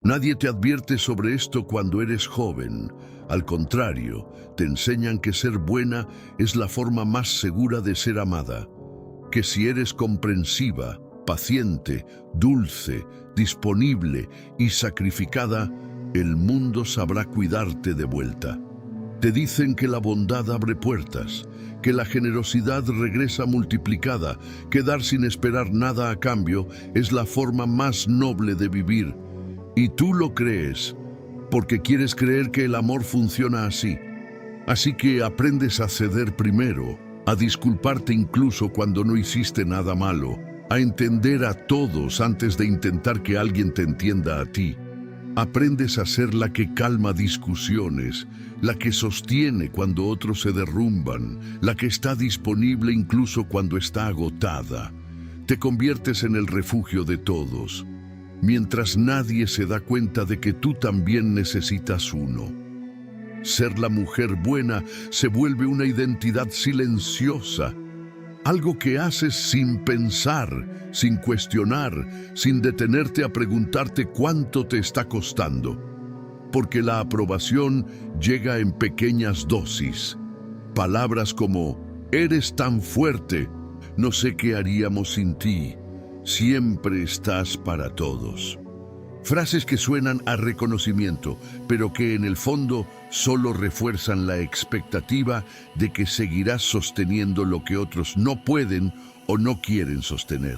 Nadie te advierte sobre esto cuando eres joven. Al contrario, te enseñan que ser buena es la forma más segura de ser amada. Que si eres comprensiva, paciente, dulce, disponible y sacrificada, el mundo sabrá cuidarte de vuelta. Te dicen que la bondad abre puertas, que la generosidad regresa multiplicada, que dar sin esperar nada a cambio es la forma más noble de vivir. Y tú lo crees, porque quieres creer que el amor funciona así. Así que aprendes a ceder primero, a disculparte incluso cuando no hiciste nada malo, a entender a todos antes de intentar que alguien te entienda a ti. Aprendes a ser la que calma discusiones, la que sostiene cuando otros se derrumban, la que está disponible incluso cuando está agotada. Te conviertes en el refugio de todos, mientras nadie se da cuenta de que tú también necesitas uno. Ser la mujer buena se vuelve una identidad silenciosa, algo que haces sin pensar, sin cuestionar, sin detenerte a preguntarte cuánto te está costando. Porque la aprobación llega en pequeñas dosis. Palabras como, eres tan fuerte, no sé qué haríamos sin ti, siempre estás para todos. Frases que suenan a reconocimiento, pero que en el fondo solo refuerzan la expectativa de que seguirás sosteniendo lo que otros no pueden o no quieren sostener.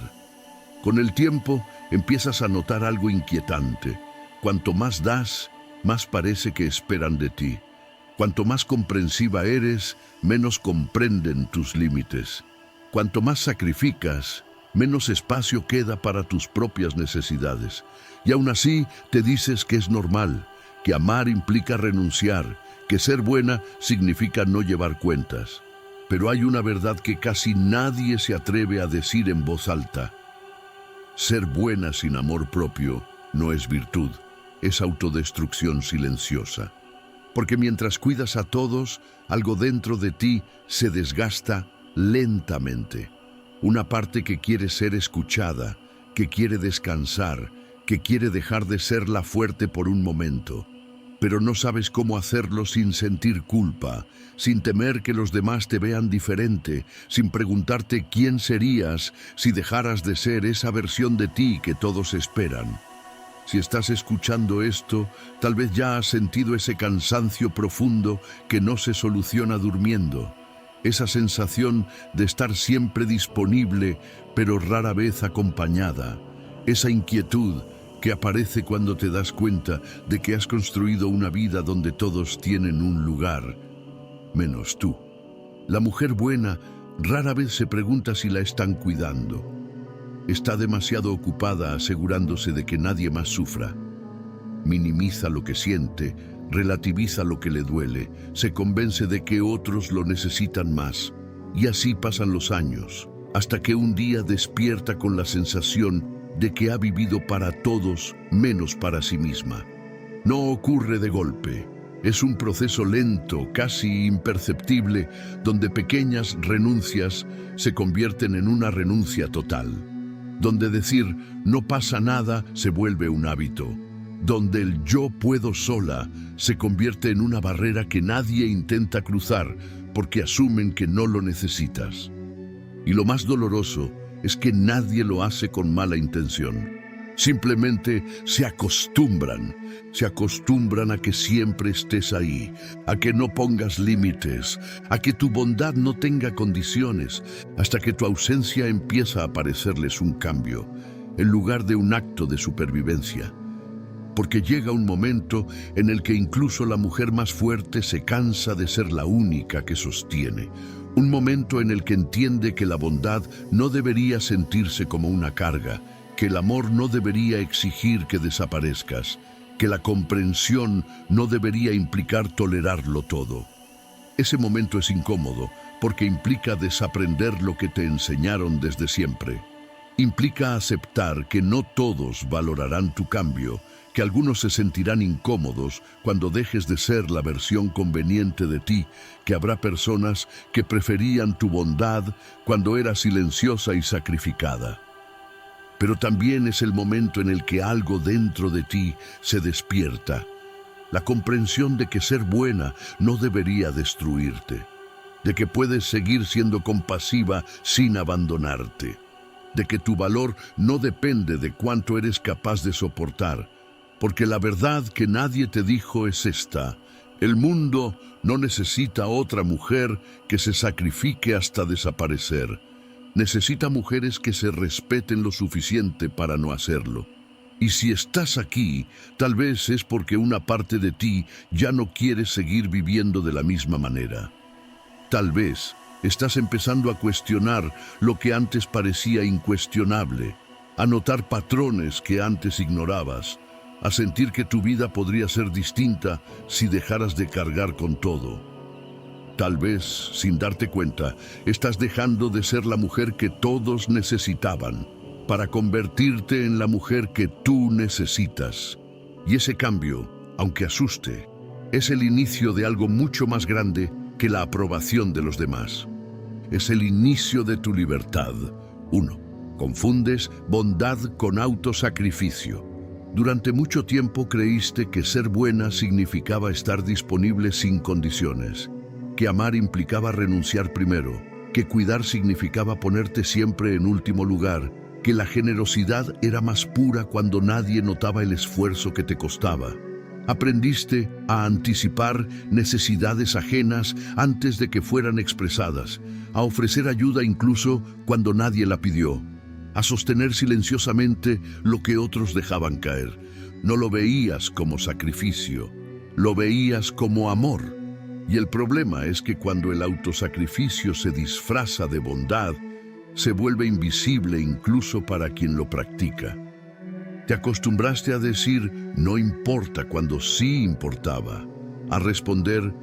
Con el tiempo empiezas a notar algo inquietante. Cuanto más das, más parece que esperan de ti. Cuanto más comprensiva eres, menos comprenden tus límites. Cuanto más sacrificas, menos espacio queda para tus propias necesidades. Y aún así te dices que es normal, que amar implica renunciar, que ser buena significa no llevar cuentas. Pero hay una verdad que casi nadie se atreve a decir en voz alta. Ser buena sin amor propio no es virtud, es autodestrucción silenciosa. Porque mientras cuidas a todos, algo dentro de ti se desgasta lentamente. Una parte que quiere ser escuchada, que quiere descansar, que quiere dejar de ser la fuerte por un momento. Pero no sabes cómo hacerlo sin sentir culpa, sin temer que los demás te vean diferente, sin preguntarte quién serías si dejaras de ser esa versión de ti que todos esperan. Si estás escuchando esto, tal vez ya has sentido ese cansancio profundo que no se soluciona durmiendo. Esa sensación de estar siempre disponible, pero rara vez acompañada. Esa inquietud que aparece cuando te das cuenta de que has construido una vida donde todos tienen un lugar, menos tú. La mujer buena rara vez se pregunta si la están cuidando. Está demasiado ocupada asegurándose de que nadie más sufra. Minimiza lo que siente, relativiza lo que le duele, se convence de que otros lo necesitan más. Y así pasan los años, hasta que un día despierta con la sensación de que ha vivido para todos menos para sí misma. No ocurre de golpe. Es un proceso lento, casi imperceptible, donde pequeñas renuncias se convierten en una renuncia total. Donde decir no pasa nada se vuelve un hábito. Donde el yo puedo sola se convierte en una barrera que nadie intenta cruzar porque asumen que no lo necesitas. Y lo más doloroso es que nadie lo hace con mala intención. Simplemente se acostumbran a que siempre estés ahí, a que no pongas límites, a que tu bondad no tenga condiciones, hasta que tu ausencia empieza a parecerles un cambio, en lugar de un acto de supervivencia. Porque llega un momento en el que incluso la mujer más fuerte se cansa de ser la única que sostiene. Un momento en el que entiende que la bondad no debería sentirse como una carga, que el amor no debería exigir que desaparezcas, que la comprensión no debería implicar tolerarlo todo. Ese momento es incómodo porque implica desaprender lo que te enseñaron desde siempre. Implica aceptar que no todos valorarán tu cambio, que algunos se sentirán incómodos cuando dejes de ser la versión conveniente de ti, que habrá personas que preferían tu bondad cuando era silenciosa y sacrificada. pero también es el momento en el que algo dentro de ti se despierta. La comprensión de que ser buena no debería destruirte, de que puedes seguir siendo compasiva sin abandonarte, de que tu valor no depende de cuánto eres capaz de soportar, porque la verdad que nadie te dijo es esta: el mundo no necesita otra mujer que se sacrifique hasta desaparecer. Necesita mujeres que se respeten lo suficiente para no hacerlo. Y si estás aquí, tal vez es porque una parte de ti ya no quiere seguir viviendo de la misma manera. Tal vez estás empezando a cuestionar lo que antes parecía incuestionable, a notar patrones que antes ignorabas, a sentir que tu vida podría ser distinta si dejaras de cargar con todo. Tal vez, sin darte cuenta, estás dejando de ser la mujer que todos necesitaban para convertirte en la mujer que tú necesitas. Y ese cambio, aunque asuste, es el inicio de algo mucho más grande que la aprobación de los demás. Es el inicio de tu libertad. 1. Confundes bondad con autosacrificio. Durante mucho tiempo creíste que ser buena significaba estar disponible sin condiciones, que amar implicaba renunciar primero, que cuidar significaba ponerte siempre en último lugar, que la generosidad era más pura cuando nadie notaba el esfuerzo que te costaba. Aprendiste a anticipar necesidades ajenas antes de que fueran expresadas, a ofrecer ayuda incluso cuando nadie la pidió, a sostener silenciosamente lo que otros dejaban caer. No lo veías como sacrificio, lo veías como amor. Y el problema es que cuando el autosacrificio se disfraza de bondad, se vuelve invisible incluso para quien lo practica. Te acostumbraste a decir no importa cuando sí importaba, a responder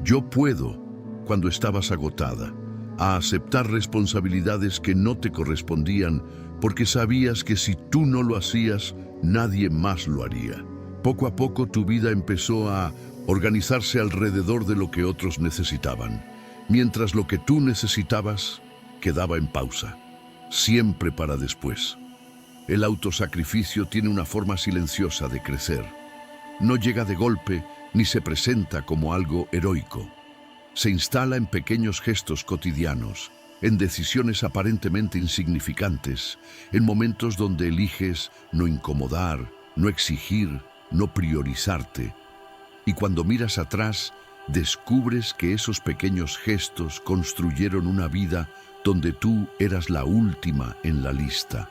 yo puedo cuando estabas agotada, a aceptar responsabilidades que no te correspondían porque sabías que si tú no lo hacías, nadie más lo haría. Poco a poco tu vida empezó a organizarse alrededor de lo que otros necesitaban, mientras lo que tú necesitabas quedaba en pausa, siempre para después. El autosacrificio tiene una forma silenciosa de crecer. No llega de golpe ni se presenta como algo heroico. Se instala en pequeños gestos cotidianos, en decisiones aparentemente insignificantes, en momentos donde eliges no incomodar, no exigir, no priorizarte. Y cuando miras atrás, descubres que esos pequeños gestos construyeron una vida donde tú eras la última en la lista.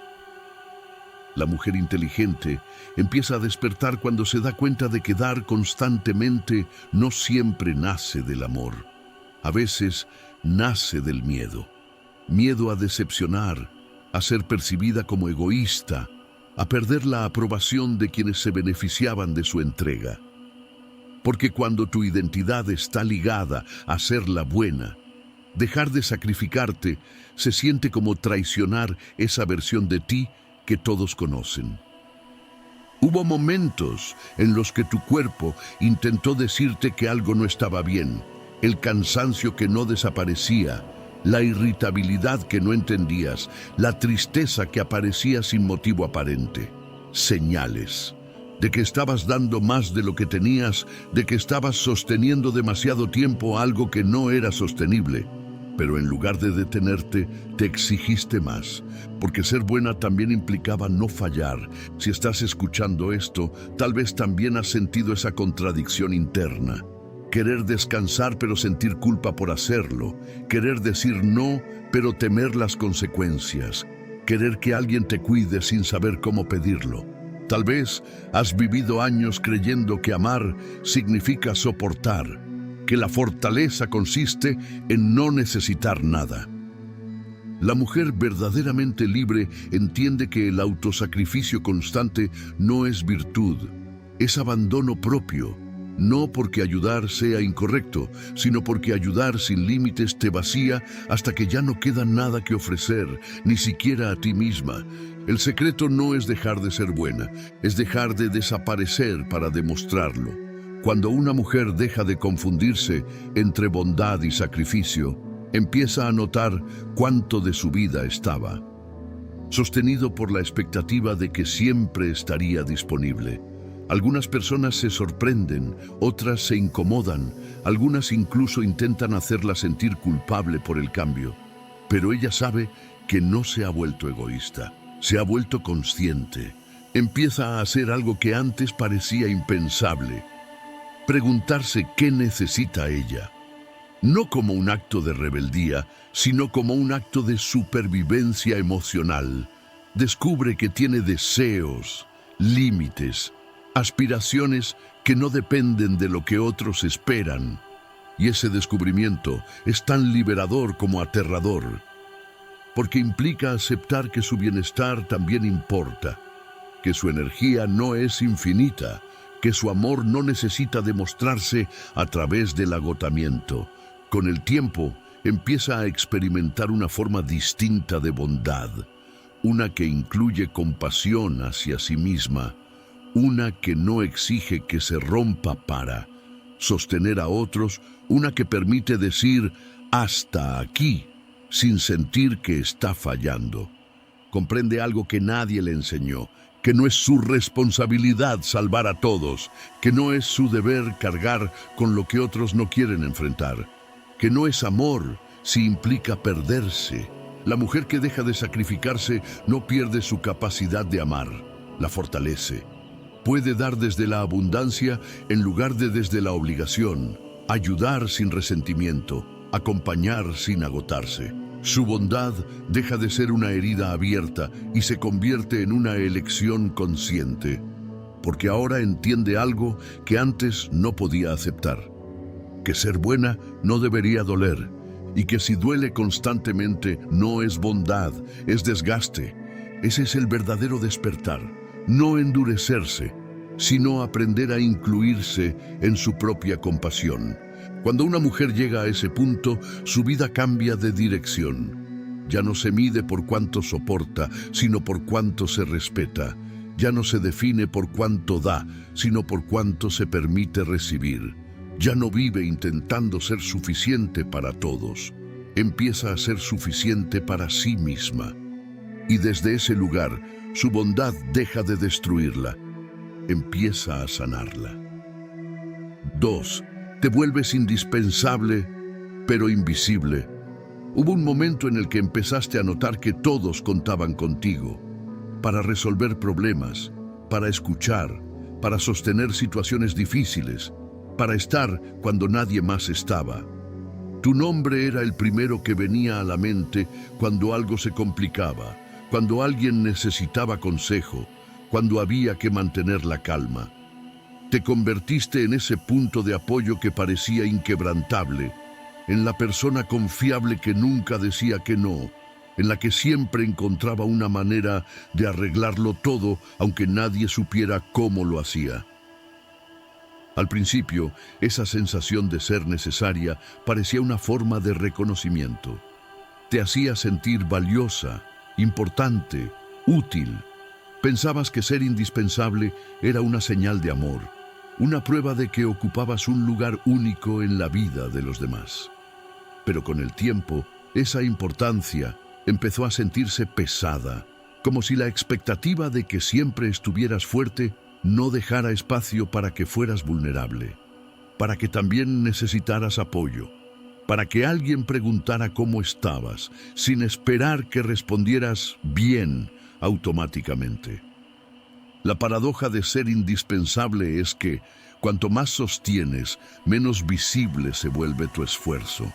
La mujer inteligente empieza a despertar cuando se da cuenta de que dar constantemente no siempre nace del amor. A veces nace del miedo. Miedo a decepcionar, a ser percibida como egoísta, a perder la aprobación de quienes se beneficiaban de su entrega. Porque cuando tu identidad está ligada a ser la buena, dejar de sacrificarte se siente como traicionar esa versión de ti que todos conocen. Hubo momentos en los que tu cuerpo intentó decirte que algo no estaba bien, el cansancio que no desaparecía, la irritabilidad que no entendías, la tristeza que aparecía sin motivo aparente. Señales de que estabas dando más de lo que tenías, de que estabas sosteniendo demasiado tiempo algo que no era sostenible. Pero en lugar de detenerte, te exigiste más, porque ser buena también implicaba no fallar. Si estás escuchando esto, tal vez también has sentido esa contradicción interna. Querer descansar pero sentir culpa por hacerlo. Querer decir no, pero temer las consecuencias. Querer que alguien te cuide sin saber cómo pedirlo. Tal vez has vivido años creyendo que amar significa soportar, que la fortaleza consiste en no necesitar nada. La mujer verdaderamente libre entiende que el autosacrificio constante no es virtud, es abandono propio, no porque ayudar sea incorrecto, sino porque ayudar sin límites te vacía hasta que ya no queda nada que ofrecer, ni siquiera a ti misma. El secreto no es dejar de ser buena, es dejar de desaparecer para demostrarlo. Cuando una mujer deja de confundirse entre bondad y sacrificio, empieza a notar cuánto de su vida estaba sostenido por la expectativa de que siempre estaría disponible. Algunas personas se sorprenden, otras se incomodan, algunas incluso intentan hacerla sentir culpable por el cambio. Pero ella sabe que no se ha vuelto egoísta, se ha vuelto consciente. Empieza a hacer algo que antes parecía impensable: preguntarse qué necesita ella. No como un acto de rebeldía, sino como un acto de supervivencia emocional. Descubre que tiene deseos, límites, aspiraciones que no dependen de lo que otros esperan. Y ese descubrimiento es tan liberador como aterrador, porque implica aceptar que su bienestar también importa, que su energía no es infinita, que su amor no necesita demostrarse a través del agotamiento. Con el tiempo, empieza a experimentar una forma distinta de bondad, una que incluye compasión hacia sí misma, una que no exige que se rompa para sostener a otros, una que permite decir hasta aquí, sin sentir que está fallando. Comprende algo que nadie le enseñó: que no es su responsabilidad salvar a todos, que no es su deber cargar con lo que otros no quieren enfrentar, que no es amor si implica perderse. La mujer que deja de sacrificarse no pierde su capacidad de amar, la fortalece. Puede dar desde la abundancia en lugar de desde la obligación, ayudar sin resentimiento, acompañar sin agotarse. Su bondad deja de ser una herida abierta y se convierte en una elección consciente, porque ahora entiende algo que antes no podía aceptar: que ser buena no debería doler, y que si duele constantemente no es bondad, es desgaste. Ese es el verdadero despertar: no endurecerse, sino aprender a incluirse en su propia compasión. Cuando una mujer llega a ese punto, su vida cambia de dirección. Ya no se mide por cuánto soporta, sino por cuánto se respeta. Ya no se define por cuánto da, sino por cuánto se permite recibir. Ya no vive intentando ser suficiente para todos. Empieza a ser suficiente para sí misma. Y desde ese lugar, su bondad deja de destruirla. Empieza a sanarla. 2. Te vuelves indispensable, pero invisible. Hubo un momento en el que empezaste a notar que todos contaban contigo, para resolver problemas, para escuchar, para sostener situaciones difíciles, para estar cuando nadie más estaba. Tu nombre era el primero que venía a la mente cuando algo se complicaba, cuando alguien necesitaba consejo, cuando había que mantener la calma. Te convertiste en ese punto de apoyo que parecía inquebrantable, en la persona confiable que nunca decía que no, en la que siempre encontraba una manera de arreglarlo todo, aunque nadie supiera cómo lo hacía. Al principio, esa sensación de ser necesaria parecía una forma de reconocimiento. Te hacía sentir valiosa, importante, útil. Pensabas que ser indispensable era una señal de amor, una prueba de que ocupabas un lugar único en la vida de los demás. Pero con el tiempo, esa importancia empezó a sentirse pesada, como si la expectativa de que siempre estuvieras fuerte no dejara espacio para que fueras vulnerable, para que también necesitaras apoyo, para que alguien preguntara cómo estabas, sin esperar que respondieras bien automáticamente. La paradoja de ser indispensable es que, cuanto más sostienes, menos visible se vuelve tu esfuerzo.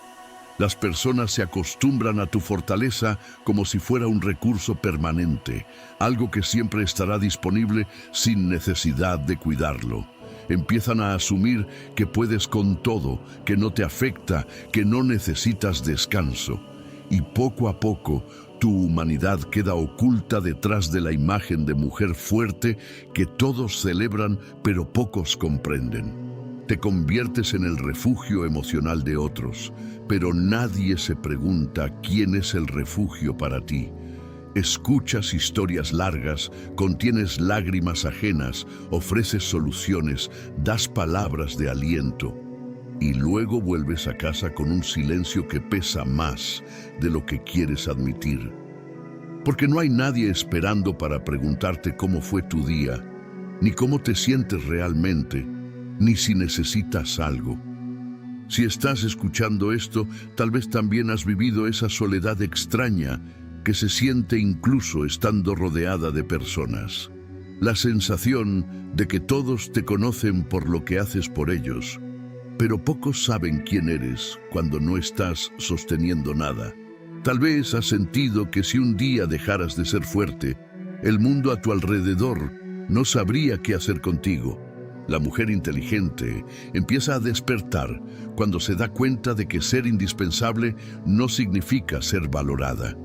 Las personas se acostumbran a tu fortaleza como si fuera un recurso permanente, algo que siempre estará disponible sin necesidad de cuidarlo. Empiezan a asumir que puedes con todo, que no te afecta, que no necesitas descanso. Y poco a poco, tu humanidad queda oculta detrás de la imagen de mujer fuerte que todos celebran pero pocos comprenden. Te conviertes en el refugio emocional de otros, pero nadie se pregunta quién es el refugio para ti. Escuchas historias largas, contienes lágrimas ajenas, ofreces soluciones, das palabras de aliento. Y luego vuelves a casa con un silencio que pesa más de lo que quieres admitir. porque no hay nadie esperando para preguntarte cómo fue tu día, ni cómo te sientes realmente, ni si necesitas algo. Si estás escuchando esto, tal vez también has vivido esa soledad extraña que se siente incluso estando rodeada de personas. La sensación de que todos te conocen por lo que haces por ellos, pero pocos saben quién eres cuando no estás sosteniendo nada. Tal vez has sentido que si un día dejaras de ser fuerte, el mundo a tu alrededor no sabría qué hacer contigo. La mujer inteligente empieza a despertar cuando se da cuenta de que ser indispensable no significa ser valorada.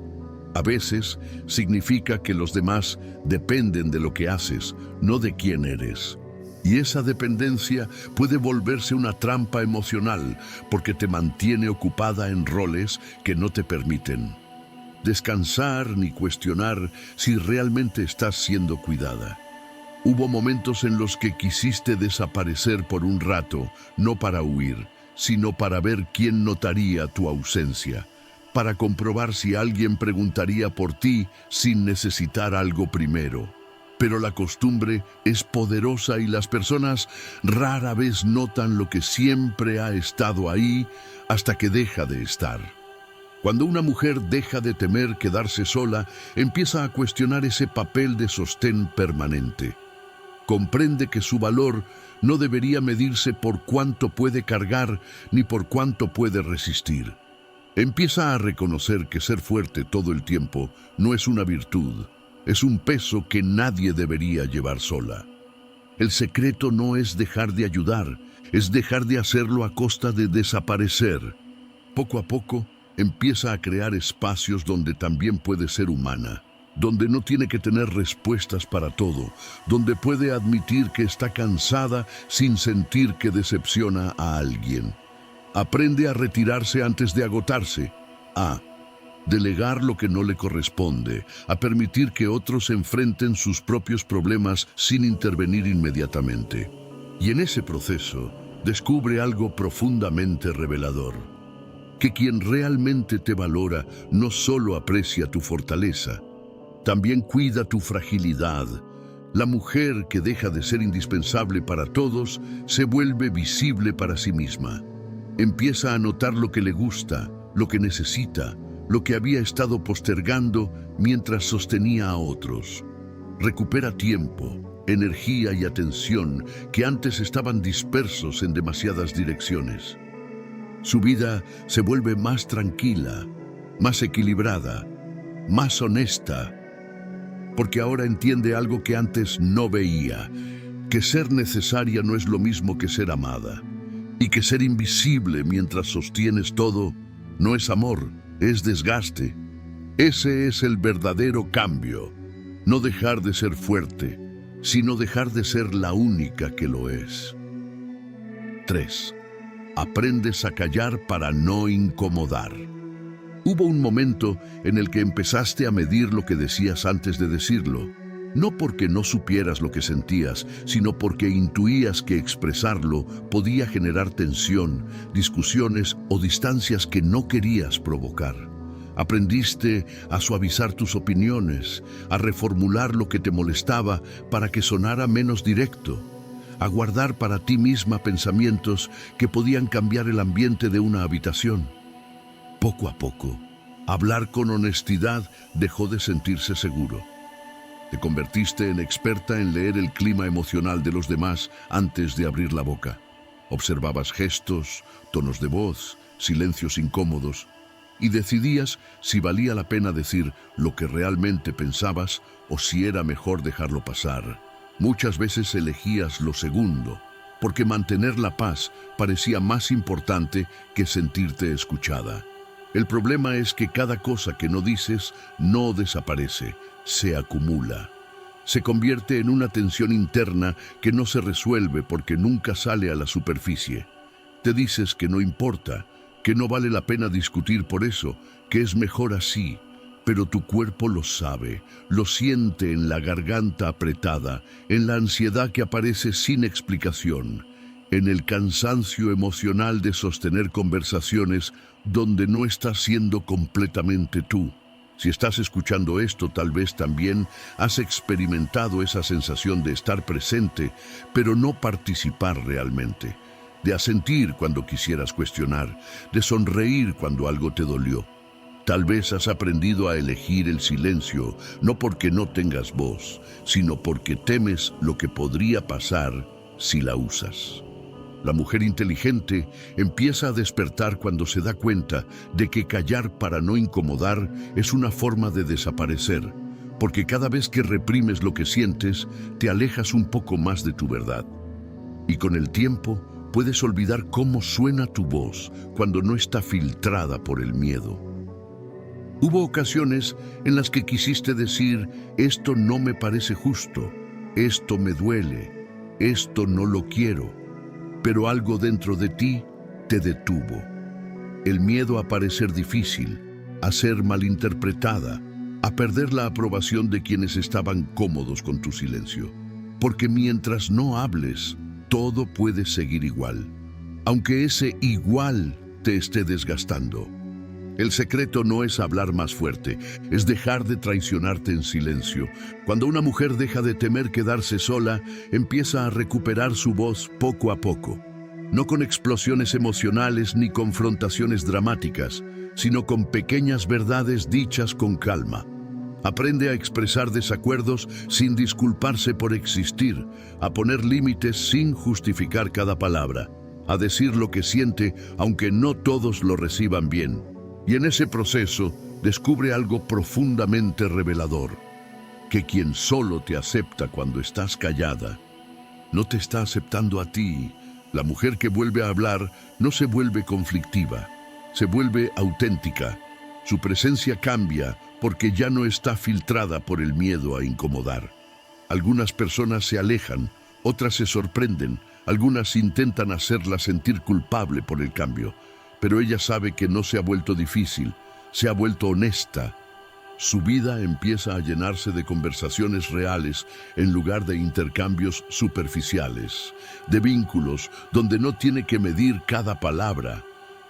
A veces significa que los demás dependen de lo que haces, no de quién eres. Y esa dependencia puede volverse una trampa emocional porque te mantiene ocupada en roles que no te permiten descansar ni cuestionar si realmente estás siendo cuidada. Hubo momentos en los que quisiste desaparecer por un rato, no para huir, sino para ver quién notaría tu ausencia, para comprobar si alguien preguntaría por ti sin necesitar algo primero. Pero la costumbre es poderosa y las personas rara vez notan lo que siempre ha estado ahí hasta que deja de estar. Cuando una mujer deja de temer quedarse sola, empieza a cuestionar ese papel de sostén permanente. Comprende que su valor no debería medirse por cuánto puede cargar ni por cuánto puede resistir. Empieza a reconocer que ser fuerte todo el tiempo no es una virtud, es un peso que nadie debería llevar sola. El secreto no es dejar de ayudar, es dejar de hacerlo a costa de desaparecer. Poco a poco, empieza a crear espacios donde también puede ser humana, donde no tiene que tener respuestas para todo, donde puede admitir que está cansada sin sentir que decepciona a alguien. Aprende a retirarse antes de agotarse, a delegar lo que no le corresponde, a permitir que otros enfrenten sus propios problemas sin intervenir inmediatamente. Y en ese proceso, descubre algo profundamente revelador: que quien realmente te valora no solo aprecia tu fortaleza, también cuida tu fragilidad. La mujer que deja de ser indispensable para todos se vuelve visible para sí misma. Empieza a notar lo que le gusta, lo que necesita, lo que había estado postergando mientras sostenía a otros. Recupera tiempo, energía y atención que antes estaban dispersos en demasiadas direcciones. Su vida se vuelve más tranquila, más equilibrada, más honesta, porque ahora entiende algo que antes no veía, que ser necesaria no es lo mismo que ser amada, y que ser invisible mientras sostienes todo no es amor, es desgaste. Ese es el verdadero cambio, no dejar de ser fuerte, sino dejar de ser la única que lo es. 3. Aprendes a callar para no incomodar. Hubo un momento en el que empezaste a medir lo que decías antes de decirlo, no porque no supieras lo que sentías, sino porque intuías que expresarlo podía generar tensión, discusiones o distancias que no querías provocar. Aprendiste a suavizar tus opiniones, a reformular lo que te molestaba para que sonara menos directo, a guardar para ti misma pensamientos que podían cambiar el ambiente de una habitación. Poco a poco, hablar con honestidad dejó de sentirse seguro. Te convertiste en experta en leer el clima emocional de los demás antes de abrir la boca. Observabas gestos, tonos de voz, silencios incómodos, y decidías si valía la pena decir lo que realmente pensabas o si era mejor dejarlo pasar. Muchas veces elegías lo segundo, porque mantener la paz parecía más importante que sentirte escuchada. El problema es que cada cosa que no dices no desaparece, se acumula. Se convierte en una tensión interna que no se resuelve porque nunca sale a la superficie. Te dices que no importa, que no vale la pena discutir por eso, que es mejor así. Pero tu cuerpo lo sabe, lo siente en la garganta apretada, en la ansiedad que aparece sin explicación, en el cansancio emocional de sostener conversaciones donde no estás siendo completamente tú. Si estás escuchando esto, tal vez también has experimentado esa sensación de estar presente, pero no participar realmente, de asentir cuando quisieras cuestionar, de sonreír cuando algo te dolió. Tal vez has aprendido a elegir el silencio, no porque no tengas voz, sino porque temes lo que podría pasar si la usas. La mujer inteligente empieza a despertar cuando se da cuenta de que callar para no incomodar es una forma de desaparecer, porque cada vez que reprimes lo que sientes, te alejas un poco más de tu verdad. Y con el tiempo, puedes olvidar cómo suena tu voz cuando no está filtrada por el miedo. Hubo ocasiones en las que quisiste decir, esto no me parece justo, esto me duele, esto no lo quiero, pero algo dentro de ti te detuvo. El miedo a parecer difícil, a ser malinterpretada, a perder la aprobación de quienes estaban cómodos con tu silencio. Porque mientras no hables, todo puede seguir igual, aunque ese igual te esté desgastando. El secreto no es hablar más fuerte, es dejar de traicionarte en silencio. Cuando una mujer deja de temer quedarse sola, empieza a recuperar su voz poco a poco. No con explosiones emocionales ni confrontaciones dramáticas, sino con pequeñas verdades dichas con calma. Aprende a expresar desacuerdos sin disculparse por existir, a poner límites sin justificar cada palabra, a decir lo que siente aunque no todos lo reciban bien. Y en ese proceso descubre algo profundamente revelador, que quien solo te acepta cuando estás callada, no te está aceptando a ti. La mujer que vuelve a hablar no se vuelve conflictiva, se vuelve auténtica. Su presencia cambia porque ya no está filtrada por el miedo a incomodar. Algunas personas se alejan, otras se sorprenden, algunas intentan hacerla sentir culpable por el cambio. Pero ella sabe que no se ha vuelto difícil, se ha vuelto honesta. Su vida empieza a llenarse de conversaciones reales en lugar de intercambios superficiales, de vínculos donde no tiene que medir cada palabra,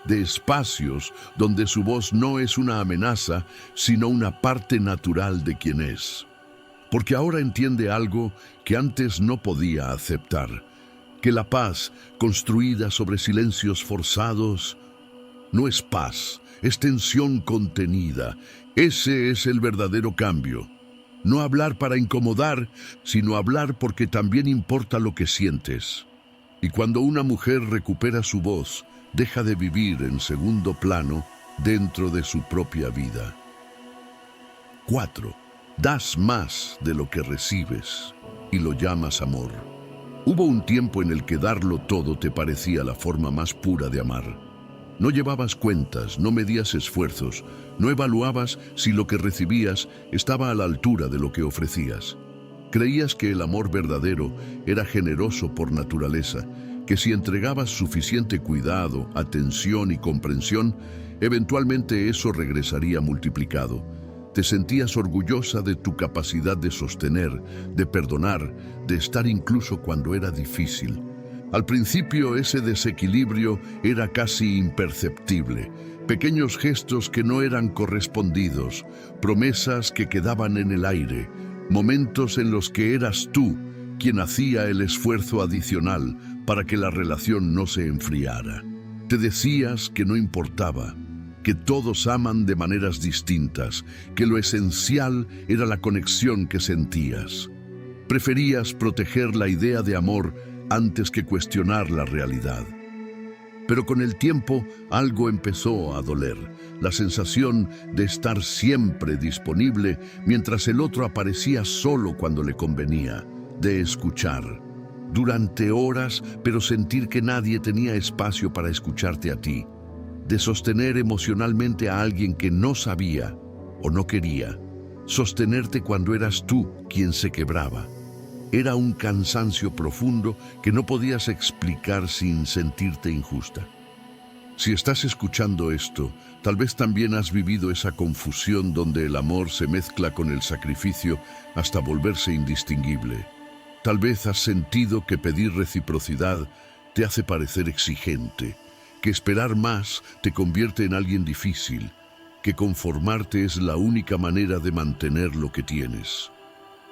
de espacios donde su voz no es una amenaza, sino una parte natural de quien es. Porque ahora entiende algo que antes no podía aceptar, que la paz, construida sobre silencios forzados, no es paz, es tensión contenida. Ese es el verdadero cambio. No hablar para incomodar, sino hablar porque también importa lo que sientes. Y cuando una mujer recupera su voz, deja de vivir en segundo plano dentro de su propia vida. 4. Das más de lo que recibes y lo llamas amor. Hubo un tiempo en el que darlo todo te parecía la forma más pura de amar. No llevabas cuentas, no medías esfuerzos, no evaluabas si lo que recibías estaba a la altura de lo que ofrecías. Creías que el amor verdadero era generoso por naturaleza, que si entregabas suficiente cuidado, atención y comprensión, eventualmente eso regresaría multiplicado. Te sentías orgullosa de tu capacidad de sostener, de perdonar, de estar incluso cuando era difícil. Al principio ese desequilibrio era casi imperceptible, pequeños gestos que no eran correspondidos, promesas que quedaban en el aire, momentos en los que eras tú quien hacía el esfuerzo adicional para que la relación no se enfriara. Te decías que no importaba, que todos aman de maneras distintas, que lo esencial era la conexión que sentías. Preferías proteger la idea de amor antes que cuestionar la realidad. Pero con el tiempo algo empezó a doler, la sensación de estar siempre disponible mientras el otro aparecía solo cuando le convenía, de escuchar durante horas, pero sentir que nadie tenía espacio para escucharte a ti, de sostener emocionalmente a alguien que no sabía o no quería, sostenerte cuando eras tú quien se quebraba. Era un cansancio profundo que no podías explicar sin sentirte injusta. Si estás escuchando esto, tal vez también has vivido esa confusión donde el amor se mezcla con el sacrificio hasta volverse indistinguible. Tal vez has sentido que pedir reciprocidad te hace parecer exigente, que esperar más te convierte en alguien difícil, que conformarte es la única manera de mantener lo que tienes.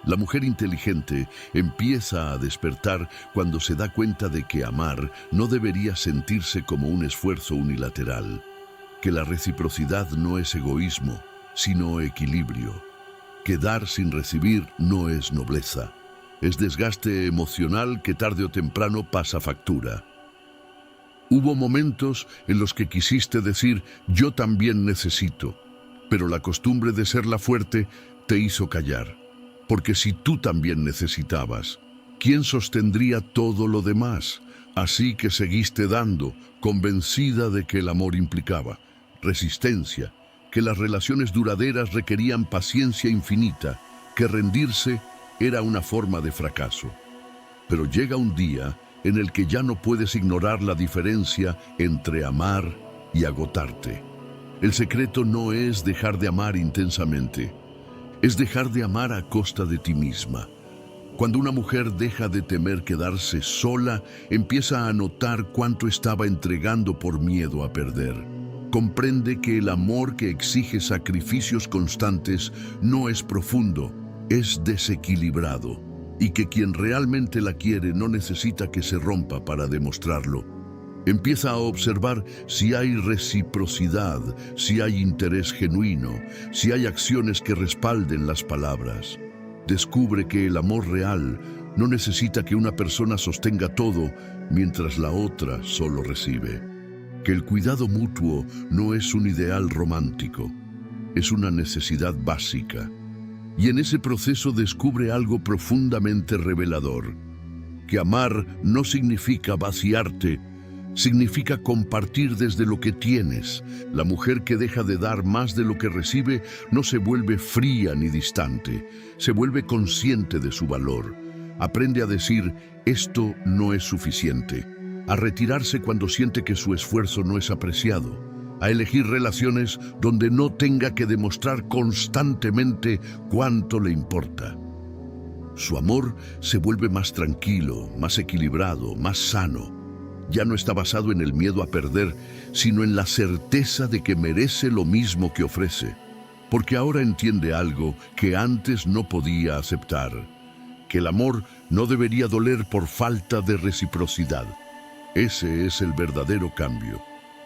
La mujer inteligente empieza a despertar cuando se da cuenta de que amar no debería sentirse como un esfuerzo unilateral, que la reciprocidad no es egoísmo, sino equilibrio, que dar sin recibir no es nobleza, es desgaste emocional que tarde o temprano pasa factura. Hubo momentos en los que quisiste decir «yo también necesito», pero la costumbre de ser la fuerte te hizo callar. Porque si tú también necesitabas, ¿quién sostendría todo lo demás? Así que seguiste dando, convencida de que el amor implicaba resistencia, que las relaciones duraderas requerían paciencia infinita, que rendirse era una forma de fracaso. Pero llega un día en el que ya no puedes ignorar la diferencia entre amar y agotarte. El secreto no es dejar de amar intensamente, es dejar de amar a costa de ti misma. Cuando una mujer deja de temer quedarse sola, empieza a notar cuánto estaba entregando por miedo a perder. Comprende que el amor que exige sacrificios constantes no es profundo, es desequilibrado, y que quien realmente la quiere no necesita que se rompa para demostrarlo. Empieza a observar si hay reciprocidad, si hay interés genuino, si hay acciones que respalden las palabras. Descubre que el amor real no necesita que una persona sostenga todo mientras la otra solo recibe. Que el cuidado mutuo no es un ideal romántico, es una necesidad básica. Y en ese proceso descubre algo profundamente revelador: que amar no significa vaciarte, significa compartir desde lo que tienes. La mujer que deja de dar más de lo que recibe no se vuelve fría ni distante, se vuelve consciente de su valor. Aprende a decir, esto no es suficiente, a retirarse cuando siente que su esfuerzo no es apreciado, a elegir relaciones donde no tenga que demostrar constantemente cuánto le importa. Su amor se vuelve más tranquilo, más equilibrado, más sano. Ya no está basado en el miedo a perder, sino en la certeza de que merece lo mismo que ofrece. Porque ahora entiende algo que antes no podía aceptar: que el amor no debería doler por falta de reciprocidad. Ese es el verdadero cambio.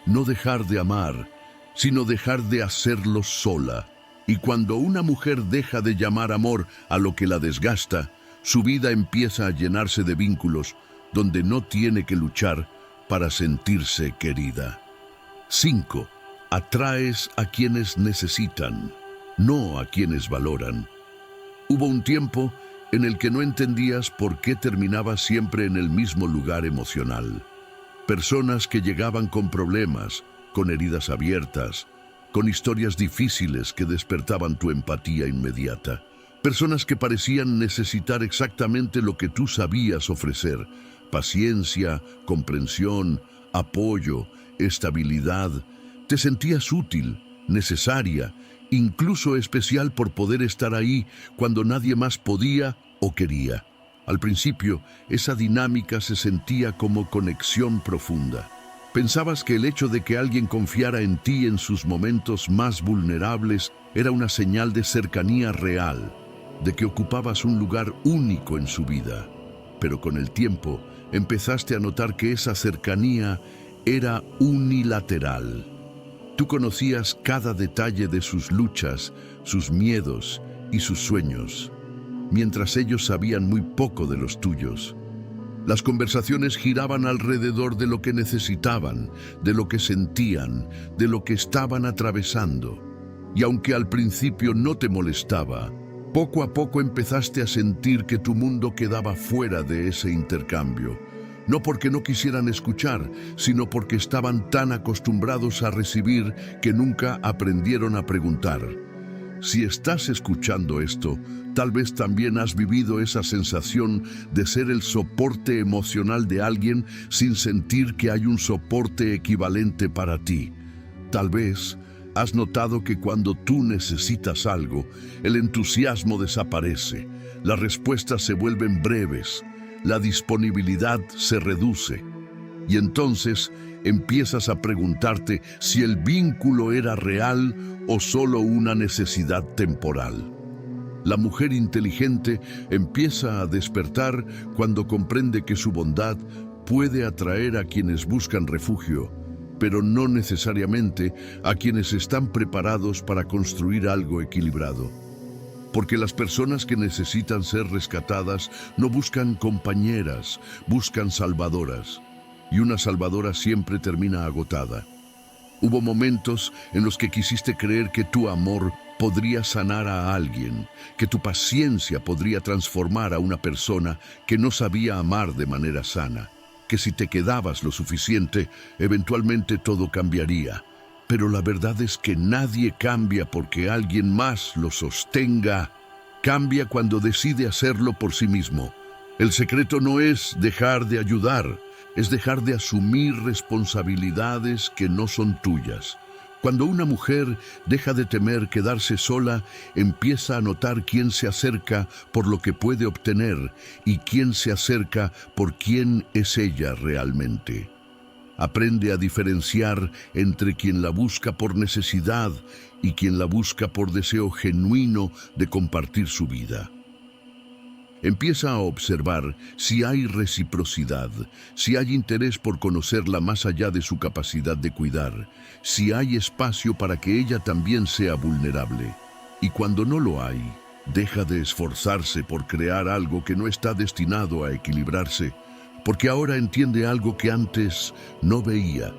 No dejar de amar, sino dejar de hacerlo sola. Y cuando una mujer deja de llamar amor a lo que la desgasta, su vida empieza a llenarse de vínculos donde no tiene que luchar para sentirse querida. 5. Atraes a quienes necesitan, no a quienes valoran. Hubo un tiempo en el que no entendías por qué terminabas siempre en el mismo lugar emocional. Personas que llegaban con problemas, con heridas abiertas, con historias difíciles que despertaban tu empatía inmediata. Personas que parecían necesitar exactamente lo que tú sabías ofrecer: paciencia, comprensión, apoyo, estabilidad. Te sentías útil, necesaria, incluso especial por poder estar ahí cuando nadie más podía o quería. Al principio, esa dinámica se sentía como conexión profunda. Pensabas que el hecho de que alguien confiara en ti en sus momentos más vulnerables era una señal de cercanía real, de que ocupabas un lugar único en su vida. Pero con el tiempo, empezaste a notar que esa cercanía era unilateral. Tú conocías cada detalle de sus luchas, sus miedos y sus sueños, mientras ellos sabían muy poco de los tuyos. Las conversaciones giraban alrededor de lo que necesitaban, de lo que sentían, de lo que estaban atravesando. Y aunque al principio no te molestaba, poco a poco empezaste a sentir que tu mundo quedaba fuera de ese intercambio. No porque no quisieran escuchar, sino porque estaban tan acostumbrados a recibir que nunca aprendieron a preguntar. Si estás escuchando esto, tal vez también has vivido esa sensación de ser el soporte emocional de alguien sin sentir que hay un soporte equivalente para ti. Tal vez has notado que cuando tú necesitas algo, el entusiasmo desaparece, las respuestas se vuelven breves, la disponibilidad se reduce. Y entonces empiezas a preguntarte si el vínculo era real o solo una necesidad temporal. La mujer inteligente empieza a despertar cuando comprende que su bondad puede atraer a quienes buscan refugio, pero no necesariamente a quienes están preparados para construir algo equilibrado. Porque las personas que necesitan ser rescatadas no buscan compañeras, buscan salvadoras. Y una salvadora siempre termina agotada. Hubo momentos en los que quisiste creer que tu amor podría sanar a alguien, que tu paciencia podría transformar a una persona que no sabía amar de manera sana, que si te quedabas lo suficiente, eventualmente todo cambiaría. Pero la verdad es que nadie cambia porque alguien más lo sostenga. Cambia cuando decide hacerlo por sí mismo. El secreto no es dejar de ayudar, es dejar de asumir responsabilidades que no son tuyas. Cuando una mujer deja de temer quedarse sola, empieza a notar quién se acerca por lo que puede obtener y quién se acerca por quién es ella realmente. Aprende a diferenciar entre quien la busca por necesidad y quien la busca por deseo genuino de compartir su vida. Empieza a observar si hay reciprocidad, si hay interés por conocerla más allá de su capacidad de cuidar, si hay espacio para que ella también sea vulnerable. Y cuando no lo hay, deja de esforzarse por crear algo que no está destinado a equilibrarse, porque ahora entiende algo que antes no veía,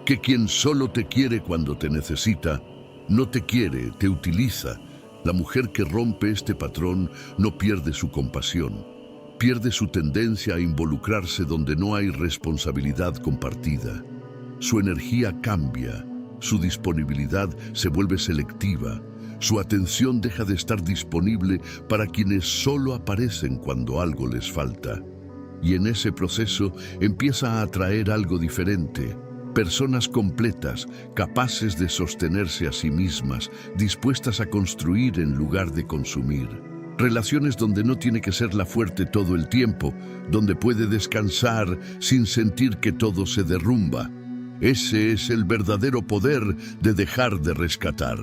que quien solo te quiere cuando te necesita, no te quiere, te utiliza. La mujer que rompe este patrón no pierde su compasión, pierde su tendencia a involucrarse donde no hay responsabilidad compartida. Su energía cambia, su disponibilidad se vuelve selectiva, su atención deja de estar disponible para quienes solo aparecen cuando algo les falta. Y en ese proceso empieza a atraer algo diferente. Personas completas, capaces de sostenerse a sí mismas, dispuestas a construir en lugar de consumir. Relaciones donde no tiene que ser la fuerte todo el tiempo, donde puede descansar sin sentir que todo se derrumba. Ese es el verdadero poder de dejar de rescatar.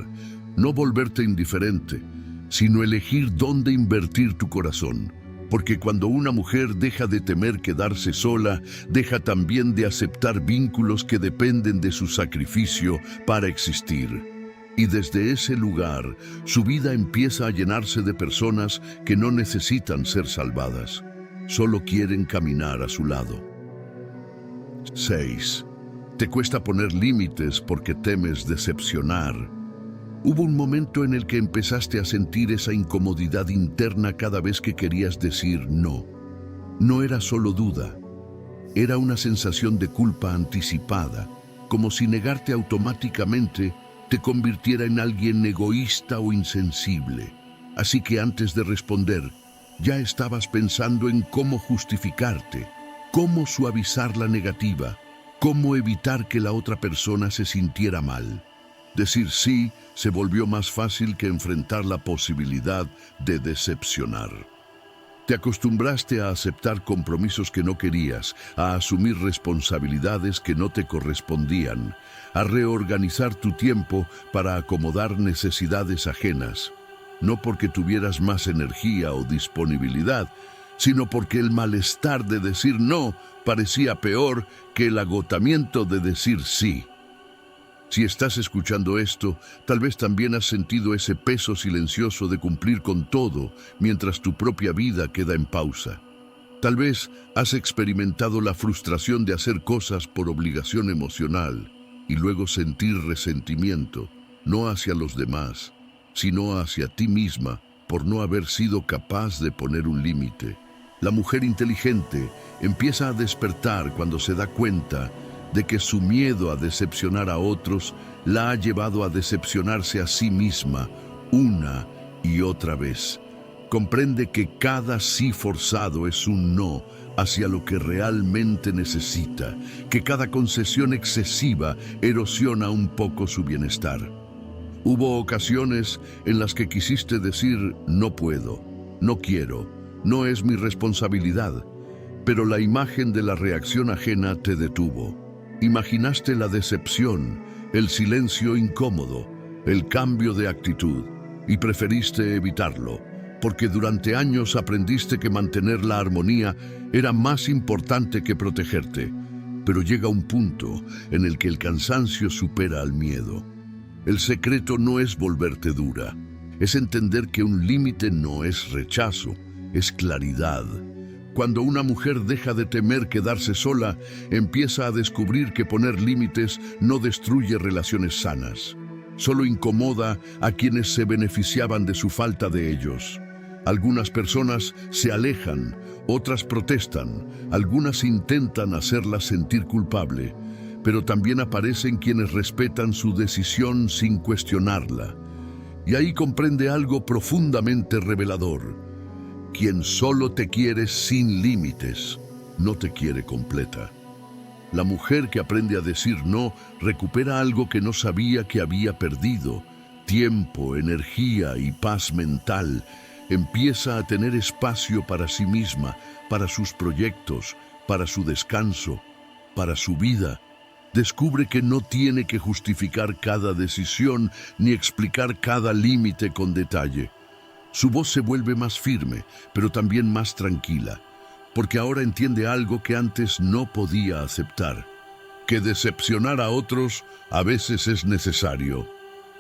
No volverte indiferente, sino elegir dónde invertir tu corazón. Porque cuando una mujer deja de temer quedarse sola, deja también de aceptar vínculos que dependen de su sacrificio para existir. Y desde ese lugar, su vida empieza a llenarse de personas que no necesitan ser salvadas, solo quieren caminar a su lado. 6. Te cuesta poner límites porque temes decepcionar. Hubo un momento en el que empezaste a sentir esa incomodidad interna cada vez que querías decir no. No era solo duda, era una sensación de culpa anticipada, como si negarte automáticamente te convirtiera en alguien egoísta o insensible. Así que antes de responder, ya estabas pensando en cómo justificarte, cómo suavizar la negativa, cómo evitar que la otra persona se sintiera mal. Decir sí se volvió más fácil que enfrentar la posibilidad de decepcionar. Te acostumbraste a aceptar compromisos que no querías, a asumir responsabilidades que no te correspondían, a reorganizar tu tiempo para acomodar necesidades ajenas, no porque tuvieras más energía o disponibilidad, sino porque el malestar de decir no parecía peor que el agotamiento de decir sí. Si estás escuchando esto, tal vez también has sentido ese peso silencioso de cumplir con todo mientras tu propia vida queda en pausa. Tal vez has experimentado la frustración de hacer cosas por obligación emocional y luego sentir resentimiento, no hacia los demás, sino hacia ti misma por no haber sido capaz de poner un límite. La mujer inteligente empieza a despertar cuando se da cuenta de que su miedo a decepcionar a otros la ha llevado a decepcionarse a sí misma una y otra vez. Comprende que cada sí forzado es un no hacia lo que realmente necesita, que cada concesión excesiva erosiona un poco su bienestar. Hubo ocasiones en las que quisiste decir no puedo, no quiero, no es mi responsabilidad. pero la imagen de la reacción ajena te detuvo. Imaginaste la decepción, el silencio incómodo, el cambio de actitud, y preferiste evitarlo, porque durante años aprendiste que mantener la armonía era más importante que protegerte. Pero llega un punto en el que el cansancio supera al miedo. El secreto no es volverte dura, es entender que un límite no es rechazo, es claridad. Cuando una mujer deja de temer quedarse sola, empieza a descubrir que poner límites no destruye relaciones sanas. Solo incomoda a quienes se beneficiaban de su falta de ellos. Algunas personas se alejan, otras protestan, algunas intentan hacerla sentir culpable, pero también aparecen quienes respetan su decisión sin cuestionarla. Y ahí comprende algo profundamente revelador. Quien solo te quiere sin límites, no te quiere completa. La mujer que aprende a decir no recupera algo que no sabía que había perdido: tiempo, energía y paz mental. Empieza a tener espacio para sí misma, para sus proyectos, para su descanso, para su vida. Descubre que no tiene que justificar cada decisión ni explicar cada límite con detalle. Su voz se vuelve más firme, pero también más tranquila, porque ahora entiende algo que antes no podía aceptar: que decepcionar a otros a veces es necesario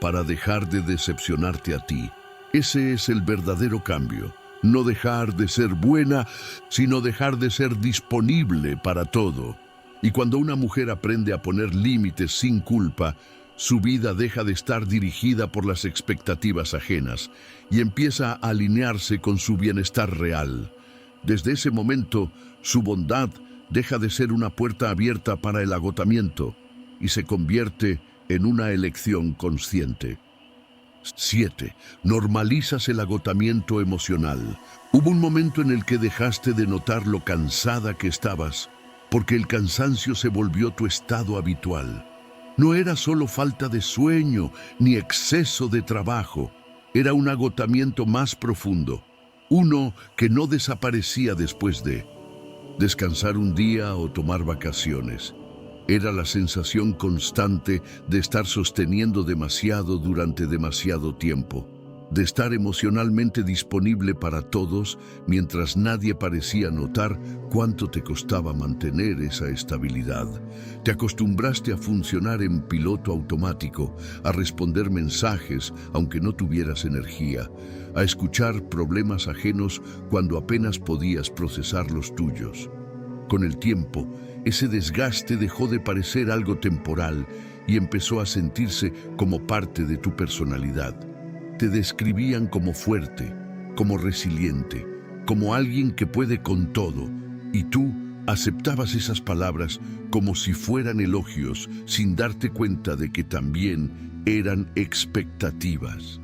para dejar de decepcionarte a ti. Ese es el verdadero cambio. No dejar de ser buena, sino dejar de ser disponible para todo. Y cuando una mujer aprende a poner límites sin culpa, su vida deja de estar dirigida por las expectativas ajenas y empieza a alinearse con su bienestar real. Desde ese momento, su bondad deja de ser una puerta abierta para el agotamiento y se convierte en una elección consciente. 7. Normalizas el agotamiento emocional. Hubo un momento en el que dejaste de notar lo cansada que estabas, porque el cansancio se volvió tu estado habitual. No era solo falta de sueño ni exceso de trabajo, era un agotamiento más profundo, uno que no desaparecía después de descansar un día o tomar vacaciones. Era la sensación constante de estar sosteniendo demasiado durante demasiado tiempo, de estar emocionalmente disponible para todos mientras nadie parecía notar cuánto te costaba mantener esa estabilidad. Te acostumbraste a funcionar en piloto automático, a responder mensajes aunque no tuvieras energía, a escuchar problemas ajenos cuando apenas podías procesar los tuyos. Con el tiempo, ese desgaste dejó de parecer algo temporal y empezó a sentirse como parte de tu personalidad. Te describían como fuerte, como resiliente, como alguien que puede con todo, y tú aceptabas esas palabras como si fueran elogios, sin darte cuenta de que también eran expectativas.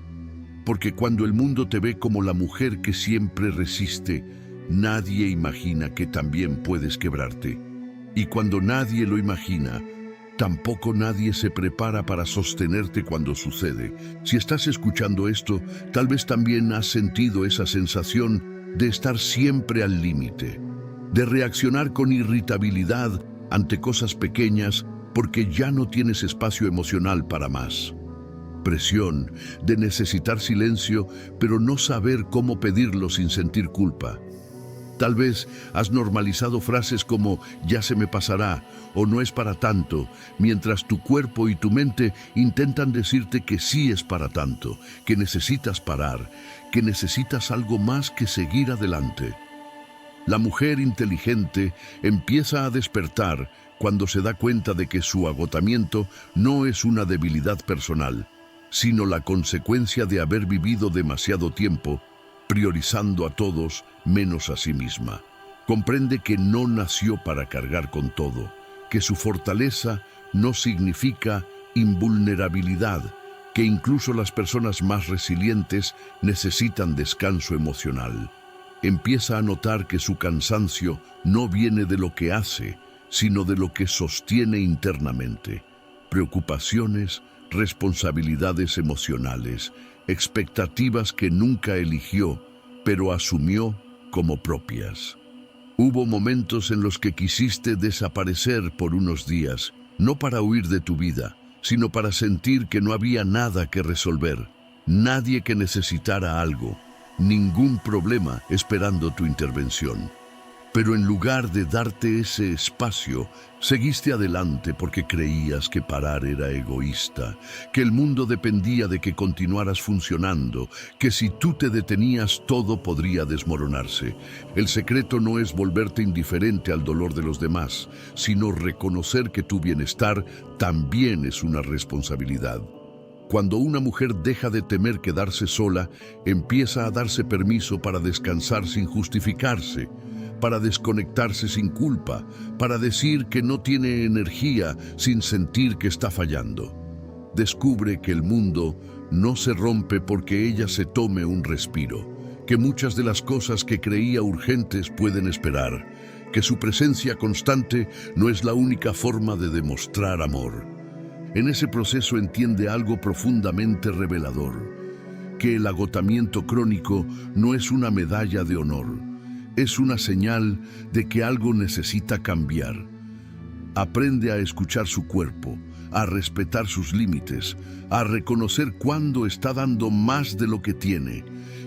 Porque cuando el mundo te ve como la mujer que siempre resiste, nadie imagina que también puedes quebrarte. Y cuando nadie lo imagina, tampoco nadie se prepara para sostenerte cuando sucede. Si estás escuchando esto, tal vez también has sentido esa sensación de estar siempre al límite, de reaccionar con irritabilidad ante cosas pequeñas porque ya no tienes espacio emocional para más. Presión de necesitar silencio, pero no saber cómo pedirlo sin sentir culpa. Tal vez has normalizado frases como «ya se me pasará» o «no es para tanto», mientras tu cuerpo y tu mente intentan decirte que sí es para tanto, que necesitas parar, que necesitas algo más que seguir adelante. La mujer inteligente empieza a despertar cuando se da cuenta de que su agotamiento no es una debilidad personal, sino la consecuencia de haber vivido demasiado tiempo priorizando a todos menos a sí misma. Comprende que no nació para cargar con todo, que su fortaleza no significa invulnerabilidad, que incluso las personas más resilientes necesitan descanso emocional. Empieza a notar que su cansancio no viene de lo que hace, sino de lo que sostiene internamente: preocupaciones, responsabilidades emocionales, expectativas que nunca eligió, pero asumió como propias. Hubo momentos en los que quisiste desaparecer por unos días, no para huir de tu vida, sino para sentir que no había nada que resolver, nadie que necesitara algo, ningún problema esperando tu intervención. Pero en lugar de darte ese espacio, seguiste adelante porque creías que parar era egoísta, que el mundo dependía de que continuaras funcionando, que si tú te detenías todo podría desmoronarse. El secreto no es volverte indiferente al dolor de los demás, sino reconocer que tu bienestar también es una responsabilidad. Cuando una mujer deja de temer quedarse sola, empieza a darse permiso para descansar sin justificarse, para desconectarse sin culpa, para decir que no tiene energía sin sentir que está fallando. Descubre que el mundo no se rompe porque ella se tome un respiro, que muchas de las cosas que creía urgentes pueden esperar, que su presencia constante no es la única forma de demostrar amor. En ese proceso entiende algo profundamente revelador, que el agotamiento crónico no es una medalla de honor, es una señal de que algo necesita cambiar. Aprende a escuchar su cuerpo, a respetar sus límites, a reconocer cuándo está dando más de lo que tiene,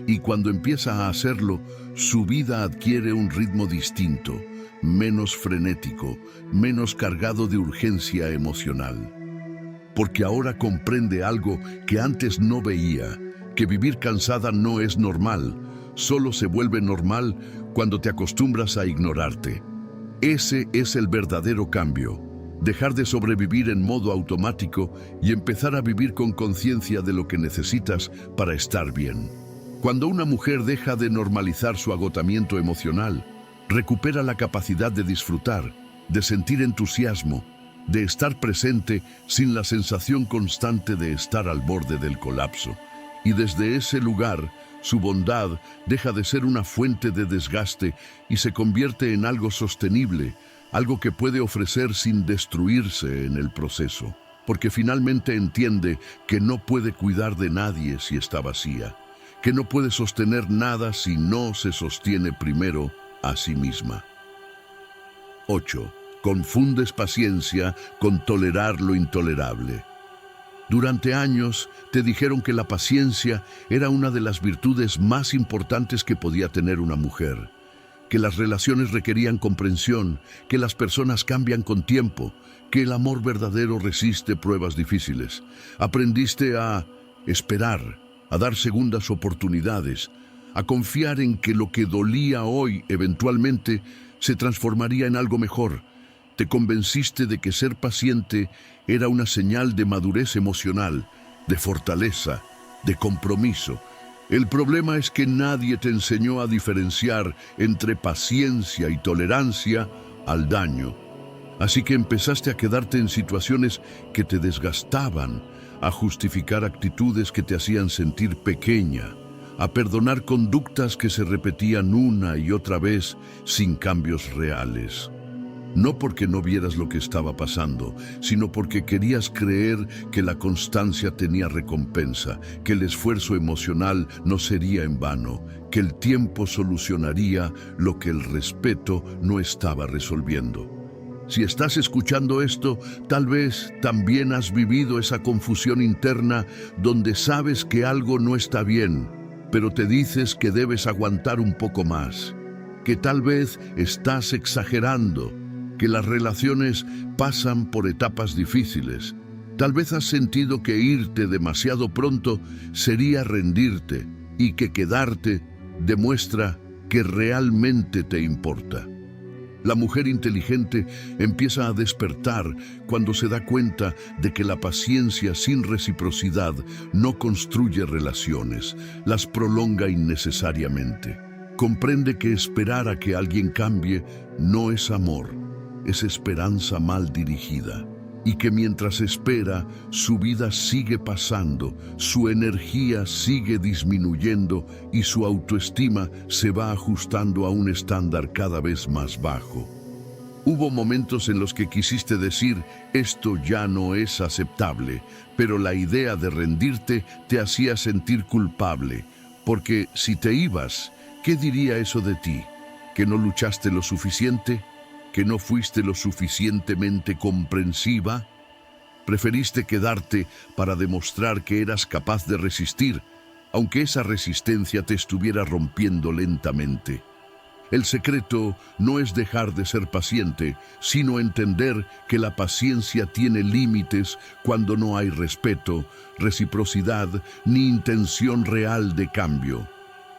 y cuando empieza a hacerlo, su vida adquiere un ritmo distinto, menos frenético, menos cargado de urgencia emocional. Porque ahora comprende algo que antes no veía, que vivir cansada no es normal, solo se vuelve normal cuando te acostumbras a ignorarte. Ese es el verdadero cambio, dejar de sobrevivir en modo automático y empezar a vivir con conciencia de lo que necesitas para estar bien. Cuando una mujer deja de normalizar su agotamiento emocional, recupera la capacidad de disfrutar, de sentir entusiasmo, de estar presente sin la sensación constante de estar al borde del colapso. Y desde ese lugar, su bondad deja de ser una fuente de desgaste y se convierte en algo sostenible, algo que puede ofrecer sin destruirse en el proceso, porque finalmente entiende que no puede cuidar de nadie si está vacía, que no puede sostener nada si no se sostiene primero a sí misma. 8. Confundes paciencia con tolerar lo intolerable. Durante años te dijeron que la paciencia era una de las virtudes más importantes que podía tener una mujer, que las relaciones requerían comprensión, que las personas cambian con tiempo, que el amor verdadero resiste pruebas difíciles. Aprendiste a esperar, a dar segundas oportunidades, a confiar en que lo que dolía hoy eventualmente se transformaría en algo mejor. Te convenciste de que ser paciente era una señal de madurez emocional, de fortaleza, de compromiso. El problema es que nadie te enseñó a diferenciar entre paciencia y tolerancia al daño. Así que empezaste a quedarte en situaciones que te desgastaban, a justificar actitudes que te hacían sentir pequeña, a perdonar conductas que se repetían una y otra vez sin cambios reales. No porque no vieras lo que estaba pasando, sino porque querías creer que la constancia tenía recompensa, que el esfuerzo emocional no sería en vano, que el tiempo solucionaría lo que el respeto no estaba resolviendo. Si estás escuchando esto, tal vez también has vivido esa confusión interna donde sabes que algo no está bien, pero te dices que debes aguantar un poco más, que tal vez estás exagerando, que las relaciones pasan por etapas difíciles. Tal vez has sentido que irte demasiado pronto sería rendirte y que quedarte demuestra que realmente te importa. La mujer inteligente empieza a despertar cuando se da cuenta de que la paciencia sin reciprocidad no construye relaciones, las prolonga innecesariamente. Comprende que esperar a que alguien cambie no es amor, es esperanza mal dirigida, y que mientras espera, su vida sigue pasando, su energía sigue disminuyendo y su autoestima se va ajustando a un estándar cada vez más bajo. Hubo momentos en los que quisiste decir, esto ya no es aceptable, pero la idea de rendirte te hacía sentir culpable, porque si te ibas, ¿qué diría eso de ti? ¿Que no luchaste lo suficiente? ¿Que no fuiste lo suficientemente comprensiva? Preferiste quedarte para demostrar que eras capaz de resistir, aunque esa resistencia te estuviera rompiendo lentamente. El secreto no es dejar de ser paciente, sino entender que la paciencia tiene límites cuando no hay respeto, reciprocidad ni intención real de cambio.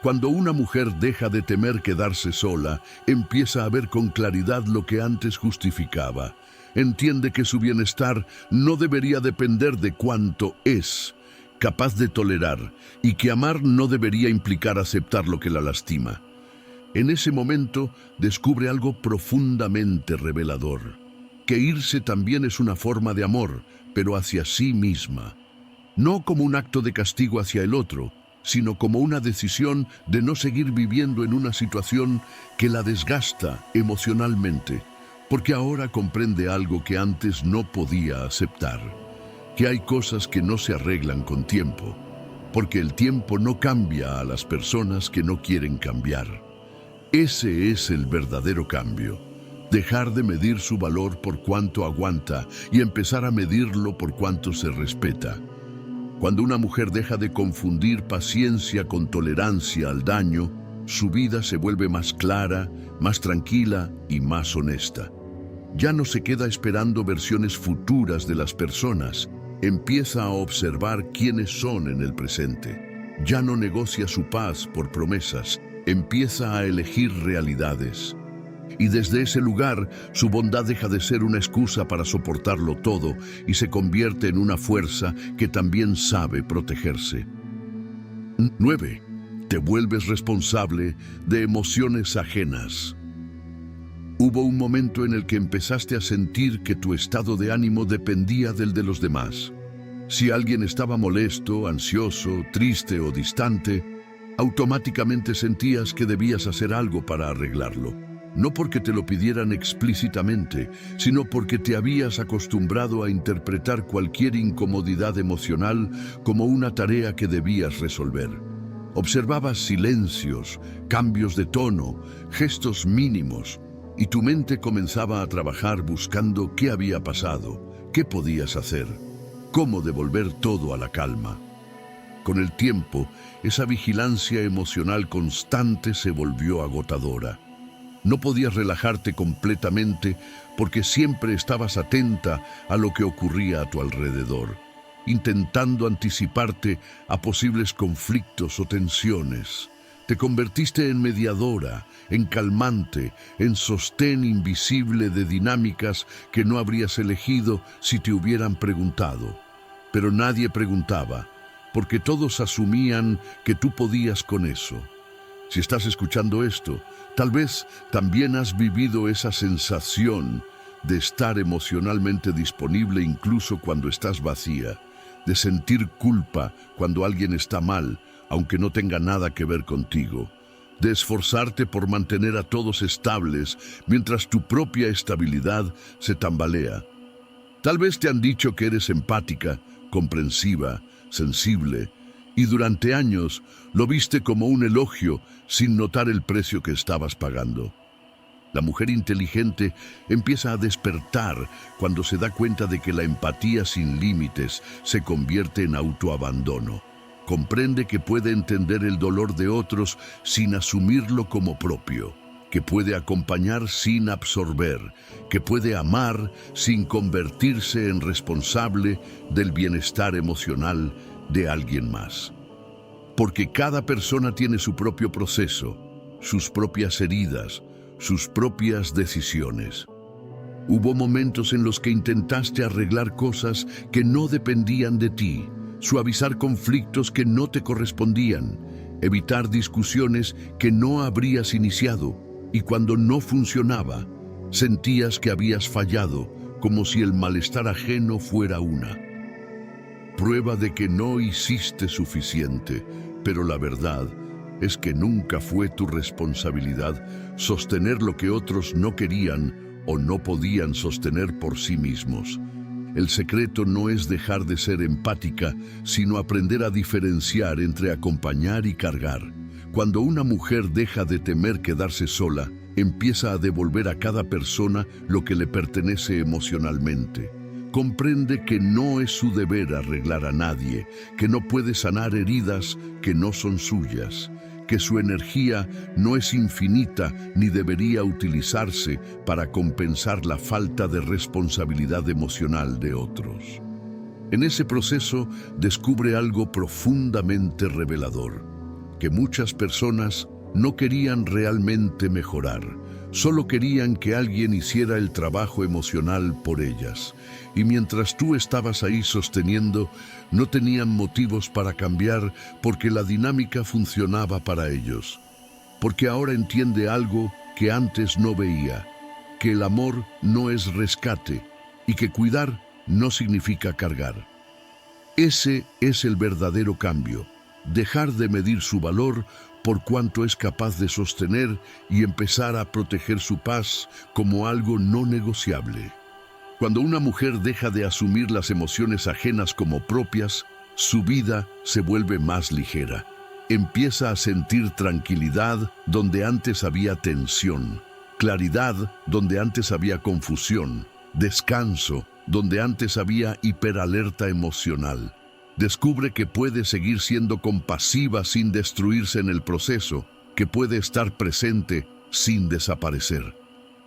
Cuando una mujer deja de temer quedarse sola, empieza a ver con claridad lo que antes justificaba. Entiende que su bienestar no debería depender de cuánto es capaz de tolerar y que amar no debería implicar aceptar lo que la lastima. En ese momento descubre algo profundamente revelador, que irse también es una forma de amor, pero hacia sí misma. No como un acto de castigo hacia el otro, sino como una decisión de no seguir viviendo en una situación que la desgasta emocionalmente, porque ahora comprende algo que antes no podía aceptar, que hay cosas que no se arreglan con tiempo, porque el tiempo no cambia a las personas que no quieren cambiar. Ese es el verdadero cambio. Dejar de medir su valor por cuánto aguanta y empezar a medirlo por cuánto se respeta. Cuando una mujer deja de confundir paciencia con tolerancia al daño, su vida se vuelve más clara, más tranquila y más honesta. Ya no se queda esperando versiones futuras de las personas, empieza a observar quiénes son en el presente. Ya no negocia su paz por promesas, empieza a elegir realidades. Y desde ese lugar, su bondad deja de ser una excusa para soportarlo todo y se convierte en una fuerza que también sabe protegerse. 9. Te vuelves responsable de emociones ajenas. Hubo un momento en el que empezaste a sentir que tu estado de ánimo dependía del de los demás. Si alguien estaba molesto, ansioso, triste o distante, automáticamente sentías que debías hacer algo para arreglarlo. No porque te lo pidieran explícitamente, sino porque te habías acostumbrado a interpretar cualquier incomodidad emocional como una tarea que debías resolver. Observabas silencios, cambios de tono, gestos mínimos, y tu mente comenzaba a trabajar buscando qué había pasado, qué podías hacer, cómo devolver todo a la calma. Con el tiempo, esa vigilancia emocional constante se volvió agotadora. No podías relajarte completamente porque siempre estabas atenta a lo que ocurría a tu alrededor, intentando anticiparte a posibles conflictos o tensiones. Te convertiste en mediadora, en calmante, en sostén invisible de dinámicas que no habrías elegido si te hubieran preguntado. Pero nadie preguntaba, porque todos asumían que tú podías con eso. Si estás escuchando esto, tal vez también has vivido esa sensación de estar emocionalmente disponible incluso cuando estás vacía, de sentir culpa cuando alguien está mal, aunque no tenga nada que ver contigo, de esforzarte por mantener a todos estables mientras tu propia estabilidad se tambalea. Tal vez te han dicho que eres empática, comprensiva, sensible, y durante años lo viste como un elogio sin notar el precio que estabas pagando. La mujer inteligente empieza a despertar cuando se da cuenta de que la empatía sin límites se convierte en autoabandono. Comprende que puede entender el dolor de otros sin asumirlo como propio, que puede acompañar sin absorber, que puede amar sin convertirse en responsable del bienestar emocional de alguien más. Porque cada persona tiene su propio proceso, sus propias heridas, sus propias decisiones. Hubo momentos en los que intentaste arreglar cosas que no dependían de ti, suavizar conflictos que no te correspondían, evitar discusiones que no habrías iniciado, y cuando no funcionaba, sentías que habías fallado, como si el malestar ajeno fuera una prueba de que no hiciste suficiente, pero la verdad es que nunca fue tu responsabilidad sostener lo que otros no querían o no podían sostener por sí mismos. El secreto no es dejar de ser empática, sino aprender a diferenciar entre acompañar y cargar. Cuando una mujer deja de temer quedarse sola, empieza a devolver a cada persona lo que le pertenece emocionalmente. Comprende que no es su deber arreglar a nadie, que no puede sanar heridas que no son suyas, que su energía no es infinita ni debería utilizarse para compensar la falta de responsabilidad emocional de otros. En ese proceso descubre algo profundamente revelador, que muchas personas no querían realmente mejorar, solo querían que alguien hiciera el trabajo emocional por ellas. Y mientras tú estabas ahí sosteniendo, no tenían motivos para cambiar porque la dinámica funcionaba para ellos. Porque ahora entiende algo que antes no veía, que el amor no es rescate y que cuidar no significa cargar. Ese es el verdadero cambio, dejar de medir su valor por cuánto es capaz de sostener y empezar a proteger su paz como algo no negociable. Cuando una mujer deja de asumir las emociones ajenas como propias, su vida se vuelve más ligera. Empieza a sentir tranquilidad donde antes había tensión, claridad donde antes había confusión, descanso donde antes había hiperalerta emocional. Descubre que puede seguir siendo compasiva sin destruirse en el proceso, que puede estar presente sin desaparecer.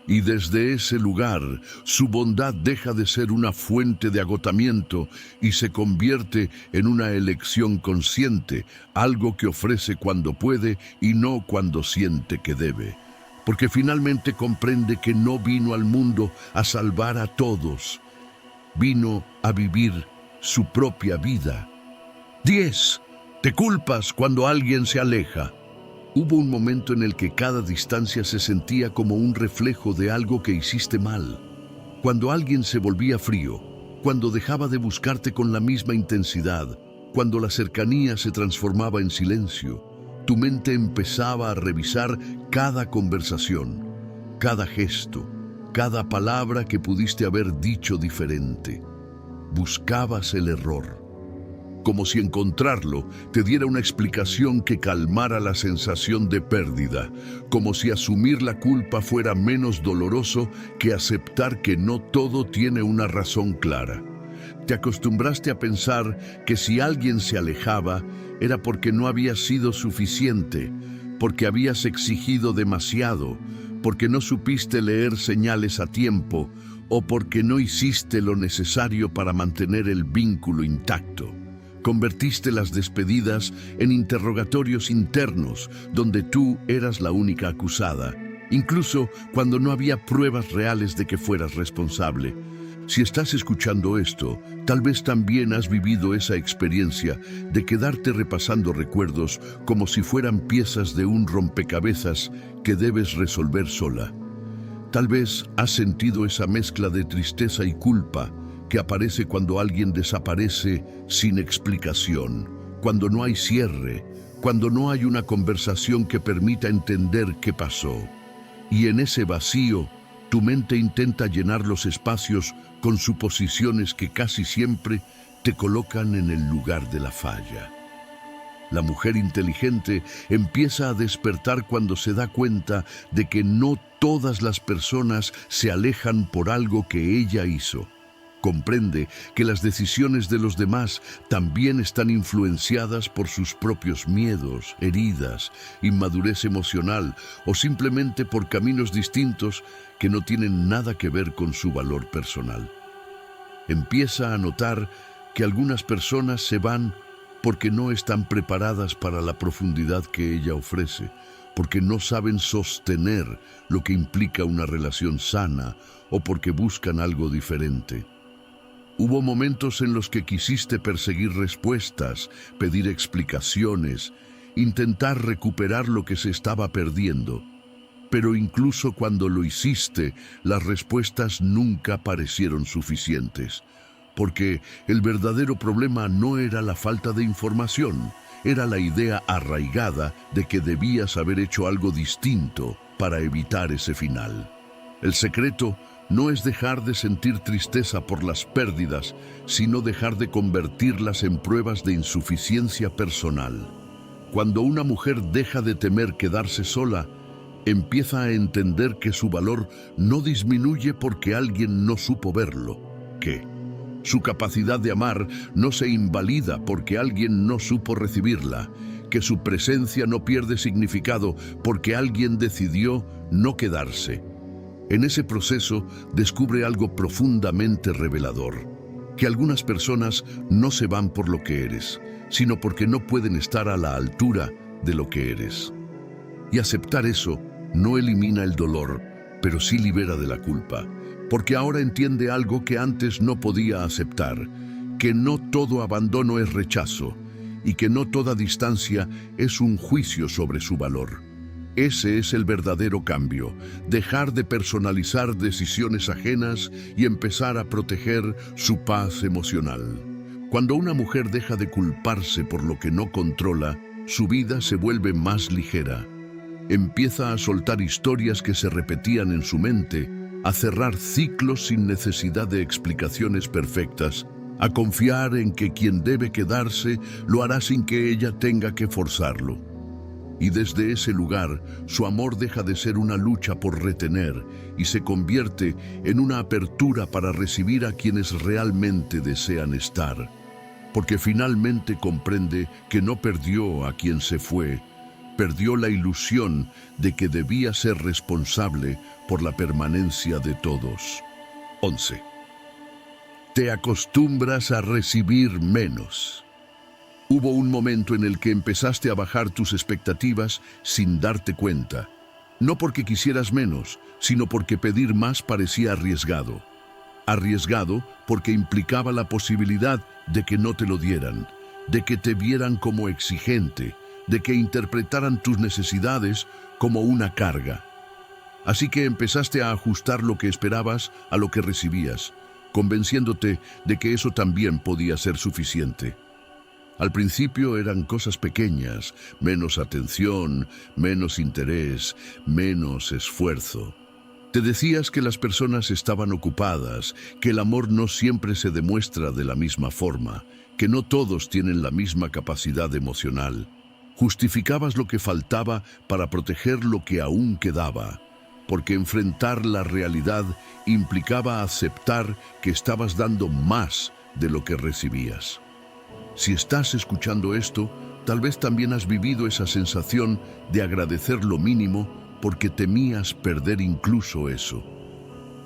Y desde ese lugar, su bondad deja de ser una fuente de agotamiento y se convierte en una elección consciente, algo que ofrece cuando puede y no cuando siente que debe. Porque finalmente comprende que no vino al mundo a salvar a todos, vino a vivir su propia vida. 10. Te culpas cuando alguien se aleja. Hubo un momento en el que cada distancia se sentía como un reflejo de algo que hiciste mal. Cuando alguien se volvía frío, cuando dejaba de buscarte con la misma intensidad, cuando la cercanía se transformaba en silencio, tu mente empezaba a revisar cada conversación, cada gesto, cada palabra que pudiste haber dicho diferente. Buscabas el error, como si encontrarlo te diera una explicación que calmara la sensación de pérdida, como si asumir la culpa fuera menos doloroso que aceptar que no todo tiene una razón clara. Te acostumbraste a pensar que si alguien se alejaba era porque no había sido suficiente, porque habías exigido demasiado, porque no supiste leer señales a tiempo o porque no hiciste lo necesario para mantener el vínculo intacto. Convertiste las despedidas en interrogatorios internos, donde tú eras la única acusada, incluso cuando no había pruebas reales de que fueras responsable. Si estás escuchando esto, tal vez también has vivido esa experiencia de quedarte repasando recuerdos como si fueran piezas de un rompecabezas que debes resolver sola. Tal vez has sentido esa mezcla de tristeza y culpa que aparece cuando alguien desaparece sin explicación, cuando no hay cierre, cuando no hay una conversación que permita entender qué pasó. Y en ese vacío, tu mente intenta llenar los espacios con suposiciones que casi siempre te colocan en el lugar de la falla. La mujer inteligente empieza a despertar cuando se da cuenta de que no todas las personas se alejan por algo que ella hizo. Comprende que las decisiones de los demás también están influenciadas por sus propios miedos, heridas, inmadurez emocional o simplemente por caminos distintos que no tienen nada que ver con su valor personal. Empieza a notar que algunas personas se van porque no están preparadas para la profundidad que ella ofrece, porque no saben sostener lo que implica una relación sana o porque buscan algo diferente. Hubo momentos en los que quisiste perseguir respuestas, pedir explicaciones, intentar recuperar lo que se estaba perdiendo. Pero incluso cuando lo hiciste, las respuestas nunca parecieron suficientes. Porque el verdadero problema no era la falta de información, era la idea arraigada de que debías haber hecho algo distinto para evitar ese final. El secreto no es dejar de sentir tristeza por las pérdidas, sino dejar de convertirlas en pruebas de insuficiencia personal. Cuando una mujer deja de temer quedarse sola, Empieza a entender que su valor no disminuye porque alguien no supo verlo, que su capacidad de amar no se invalida porque alguien no supo recibirla, que su presencia no pierde significado porque alguien decidió no quedarse. En ese proceso descubre algo profundamente revelador, que algunas personas no se van por lo que eres, sino porque no pueden estar a la altura de lo que eres. Y aceptar eso no elimina el dolor, pero sí libera de la culpa, porque ahora entiende algo que antes no podía aceptar, que no todo abandono es rechazo y que no toda distancia es un juicio sobre su valor. Ese es el verdadero cambio, dejar de personalizar decisiones ajenas y empezar a proteger su paz emocional. Cuando una mujer deja de culparse por lo que no controla, su vida se vuelve más ligera. Empieza a soltar historias que se repetían en su mente, a cerrar ciclos sin necesidad de explicaciones perfectas, a confiar en que quien debe quedarse lo hará sin que ella tenga que forzarlo. Y desde ese lugar, su amor deja de ser una lucha por retener y se convierte en una apertura para recibir a quienes realmente desean estar. Porque finalmente comprende que no perdió a quien se fue, perdió la ilusión de que debía ser responsable por la permanencia de todos. 11. Te acostumbras a recibir menos. Hubo un momento en el que empezaste a bajar tus expectativas sin darte cuenta. No porque quisieras menos, sino porque pedir más parecía arriesgado. Arriesgado porque implicaba la posibilidad de que no te lo dieran, de que te vieran como exigente, de que interpretaran tus necesidades como una carga. Así que empezaste a ajustar lo que esperabas a lo que recibías, convenciéndote de que eso también podía ser suficiente. Al principio eran cosas pequeñas, menos atención, menos interés, menos esfuerzo. Te decías que las personas estaban ocupadas, que el amor no siempre se demuestra de la misma forma, que no todos tienen la misma capacidad emocional. Justificabas lo que faltaba para proteger lo que aún quedaba, porque enfrentar la realidad implicaba aceptar que estabas dando más de lo que recibías. Si estás escuchando esto, tal vez también has vivido esa sensación de agradecer lo mínimo porque temías perder incluso eso.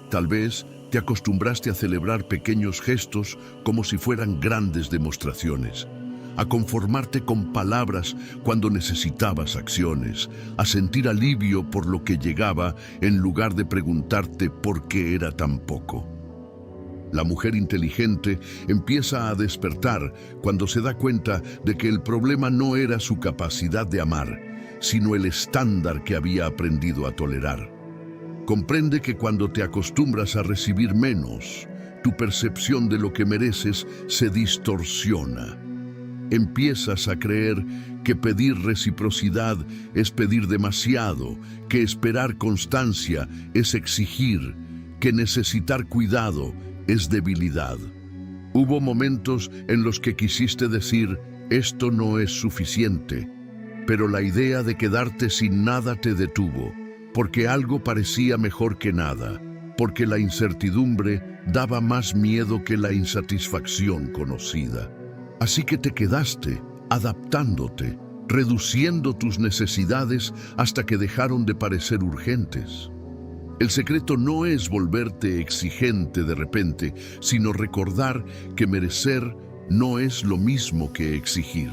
Tal vez te acostumbraste a celebrar pequeños gestos como si fueran grandes demostraciones, a conformarte con palabras cuando necesitabas acciones, a sentir alivio por lo que llegaba en lugar de preguntarte por qué era tan poco. La mujer inteligente empieza a despertar cuando se da cuenta de que el problema no era su capacidad de amar, sino el estándar que había aprendido a tolerar. Comprende que cuando te acostumbras a recibir menos, tu percepción de lo que mereces se distorsiona. Empiezas a creer que pedir reciprocidad es pedir demasiado, que esperar constancia es exigir, que necesitar cuidado es debilidad. Hubo momentos en los que quisiste decir, esto no es suficiente, pero la idea de quedarte sin nada te detuvo, porque algo parecía mejor que nada, porque la incertidumbre daba más miedo que la insatisfacción conocida. Así que te quedaste, adaptándote, reduciendo tus necesidades hasta que dejaron de parecer urgentes. El secreto no es volverte exigente de repente, sino recordar que merecer no es lo mismo que exigir.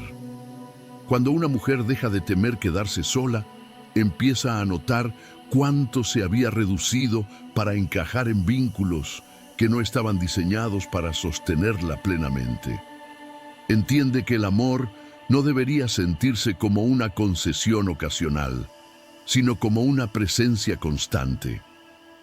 Cuando una mujer deja de temer quedarse sola, empieza a notar cuánto se había reducido para encajar en vínculos que no estaban diseñados para sostenerla plenamente. Entiende que el amor no debería sentirse como una concesión ocasional, sino como una presencia constante.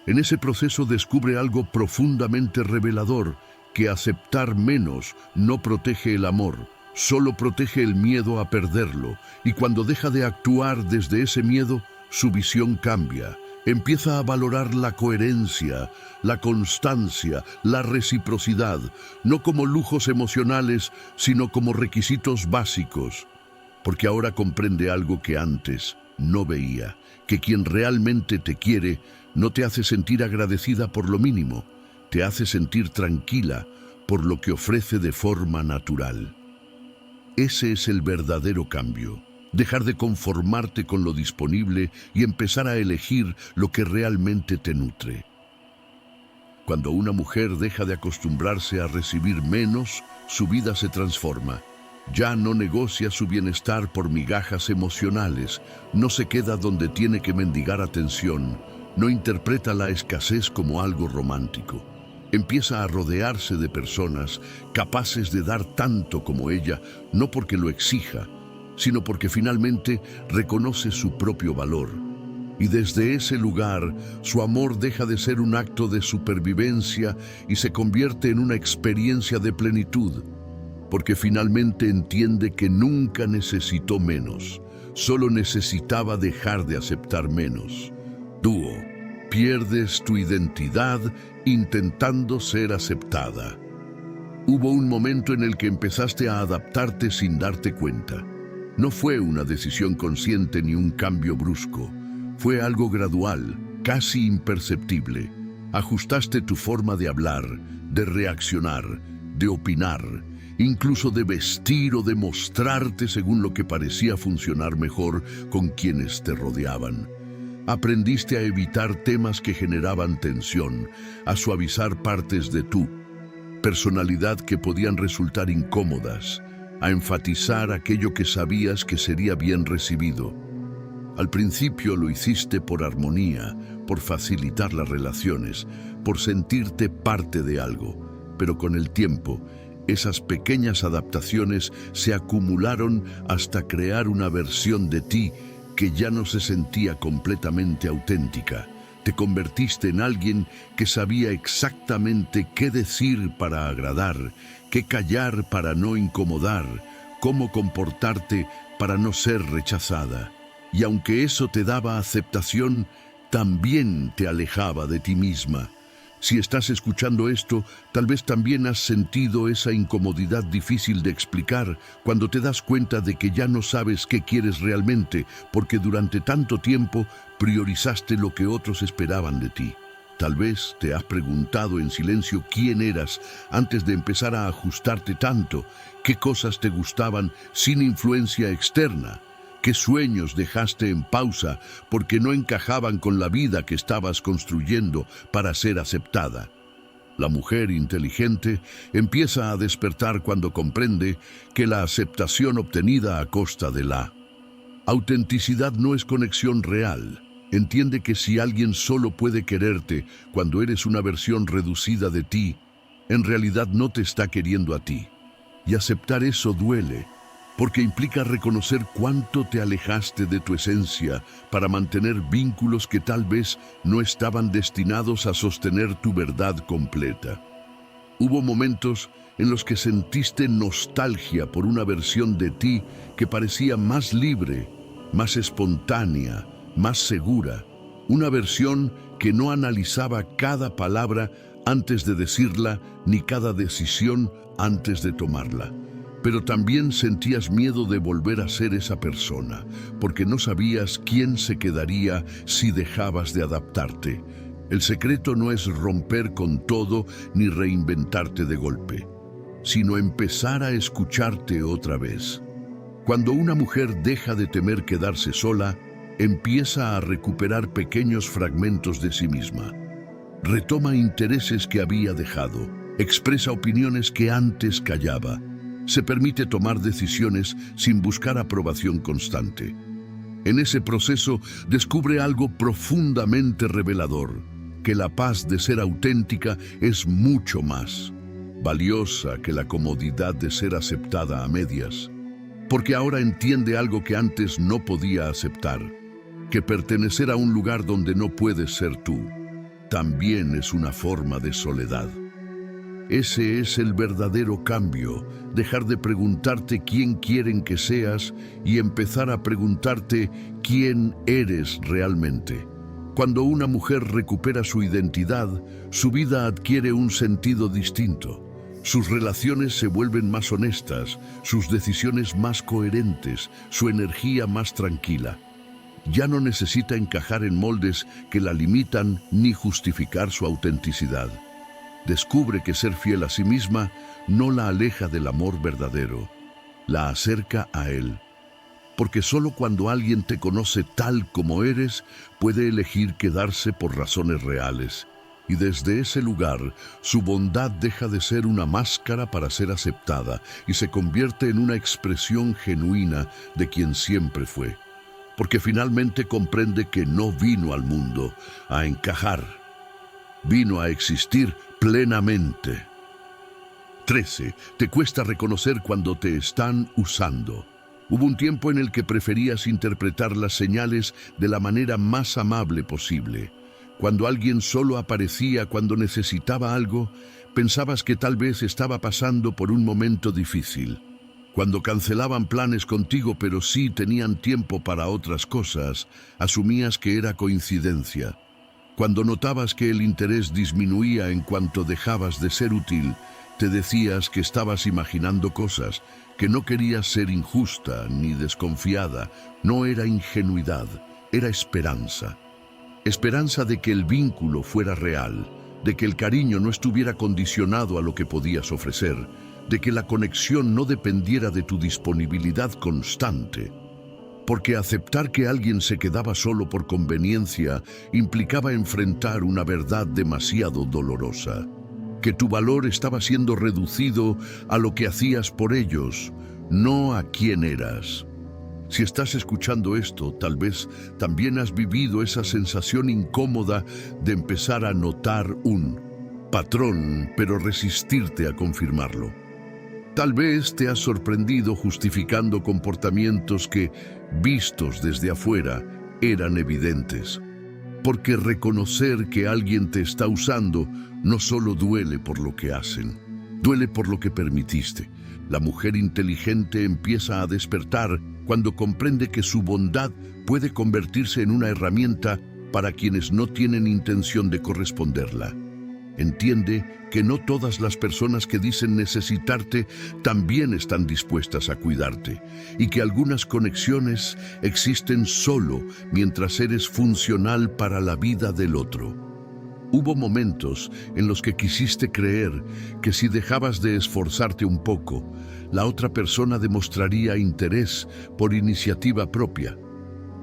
En ese proceso descubre algo profundamente revelador, que aceptar menos no protege el amor, solo protege el miedo a perderlo, y cuando deja de actuar desde ese miedo, su visión cambia. Empieza a valorar la coherencia, la constancia, la reciprocidad, no como lujos emocionales, sino como requisitos básicos, porque ahora comprende algo que antes no veía, que quien realmente te quiere no te hace sentir agradecida por lo mínimo, te hace sentir tranquila por lo que ofrece de forma natural. Ese es el verdadero cambio. Dejar de conformarte con lo disponible y empezar a elegir lo que realmente te nutre. Cuando una mujer deja de acostumbrarse a recibir menos, su vida se transforma. Ya no negocia su bienestar por migajas emocionales, no se queda donde tiene que mendigar atención, no interpreta la escasez como algo romántico. Empieza a rodearse de personas capaces de dar tanto como ella, no porque lo exija, sino porque finalmente reconoce su propio valor. Y desde ese lugar, su amor deja de ser un acto de supervivencia y se convierte en una experiencia de plenitud, porque finalmente entiende que nunca necesitó menos, solo necesitaba dejar de aceptar menos. Dúo, pierdes tu identidad intentando ser aceptada. Hubo un momento en el que empezaste a adaptarte sin darte cuenta. No fue una decisión consciente ni un cambio brusco. Fue algo gradual, casi imperceptible. Ajustaste tu forma de hablar, de reaccionar, de opinar, incluso de vestir o de mostrarte según lo que parecía funcionar mejor con quienes te rodeaban. Aprendiste a evitar temas que generaban tensión, a suavizar partes de tu personalidad que podían resultar incómodas, a enfatizar aquello que sabías que sería bien recibido. Al principio lo hiciste por armonía, por facilitar las relaciones, por sentirte parte de algo, pero con el tiempo, esas pequeñas adaptaciones se acumularon hasta crear una versión de ti que ya no se sentía completamente auténtica. Te convertiste en alguien que sabía exactamente qué decir para agradar, qué callar para no incomodar, cómo comportarte para no ser rechazada. Y aunque eso te daba aceptación, también te alejaba de ti misma. Si estás escuchando esto, tal vez también has sentido esa incomodidad difícil de explicar cuando te das cuenta de que ya no sabes qué quieres realmente, porque durante tanto tiempo priorizaste lo que otros esperaban de ti. Tal vez te has preguntado en silencio quién eras antes de empezar a ajustarte tanto, qué cosas te gustaban sin influencia externa. ¿Qué sueños dejaste en pausa porque no encajaban con la vida que estabas construyendo para ser aceptada? La mujer inteligente empieza a despertar cuando comprende que la aceptación obtenida a costa de la autenticidad no es conexión real. Entiende que si alguien solo puede quererte cuando eres una versión reducida de ti, en realidad no te está queriendo a ti. Y aceptar eso duele, porque implica reconocer cuánto te alejaste de tu esencia para mantener vínculos que tal vez no estaban destinados a sostener tu verdad completa. Hubo momentos en los que sentiste nostalgia por una versión de ti que parecía más libre, más espontánea, más segura, una versión que no analizaba cada palabra antes de decirla ni cada decisión antes de tomarla. Pero también sentías miedo de volver a ser esa persona, porque no sabías quién se quedaría si dejabas de adaptarte. El secreto no es romper con todo ni reinventarte de golpe, sino empezar a escucharte otra vez. Cuando una mujer deja de temer quedarse sola, empieza a recuperar pequeños fragmentos de sí misma. Retoma intereses que había dejado, expresa opiniones que antes callaba. Se permite tomar decisiones sin buscar aprobación constante. En ese proceso descubre algo profundamente revelador, que la paz de ser auténtica es mucho más valiosa que la comodidad de ser aceptada a medias, porque ahora entiende algo que antes no podía aceptar, que pertenecer a un lugar donde no puedes ser tú también es una forma de soledad. Ese es el verdadero cambio, dejar de preguntarte quién quieren que seas y empezar a preguntarte quién eres realmente. Cuando una mujer recupera su identidad, su vida adquiere un sentido distinto. Sus relaciones se vuelven más honestas, sus decisiones más coherentes, su energía más tranquila. ya no necesita encajar en moldes que la limitan ni justificar su autenticidad. Descubre que ser fiel a sí misma no la aleja del amor verdadero, la acerca a él. Porque solo cuando alguien te conoce tal como eres, puede elegir quedarse por razones reales. Y desde ese lugar, su bondad deja de ser una máscara para ser aceptada y se convierte en una expresión genuina de quien siempre fue. Porque finalmente comprende que no vino al mundo a encajar, vino a existir plenamente. 13. Te cuesta reconocer cuando te están usando. Hubo un tiempo en el que preferías interpretar las señales de la manera más amable posible. Cuando alguien solo aparecía cuando necesitaba algo, pensabas que tal vez estaba pasando por un momento difícil. Cuando cancelaban planes contigo pero sí tenían tiempo para otras cosas, asumías que era coincidencia. Cuando notabas que el interés disminuía en cuanto dejabas de ser útil, te decías que estabas imaginando cosas, que no querías ser injusta ni desconfiada. No era ingenuidad, era esperanza. Esperanza de que el vínculo fuera real, de que el cariño no estuviera condicionado a lo que podías ofrecer, de que la conexión no dependiera de tu disponibilidad constante. Porque aceptar que alguien se quedaba solo por conveniencia implicaba enfrentar una verdad demasiado dolorosa. Que tu valor estaba siendo reducido a lo que hacías por ellos, no a quién eras. Si estás escuchando esto, tal vez también has vivido esa sensación incómoda de empezar a notar un patrón, pero resistirte a confirmarlo. Tal vez te has sorprendido justificando comportamientos que, vistos desde afuera, eran evidentes. Porque reconocer que alguien te está usando no solo duele por lo que hacen, duele por lo que permitiste. La mujer inteligente empieza a despertar cuando comprende que su bondad puede convertirse en una herramienta para quienes no tienen intención de corresponderla. Entiende que no todas las personas que dicen necesitarte también están dispuestas a cuidarte y que algunas conexiones existen solo mientras eres funcional para la vida del otro. Hubo momentos en los que quisiste creer que si dejabas de esforzarte un poco, la otra persona demostraría interés por iniciativa propia.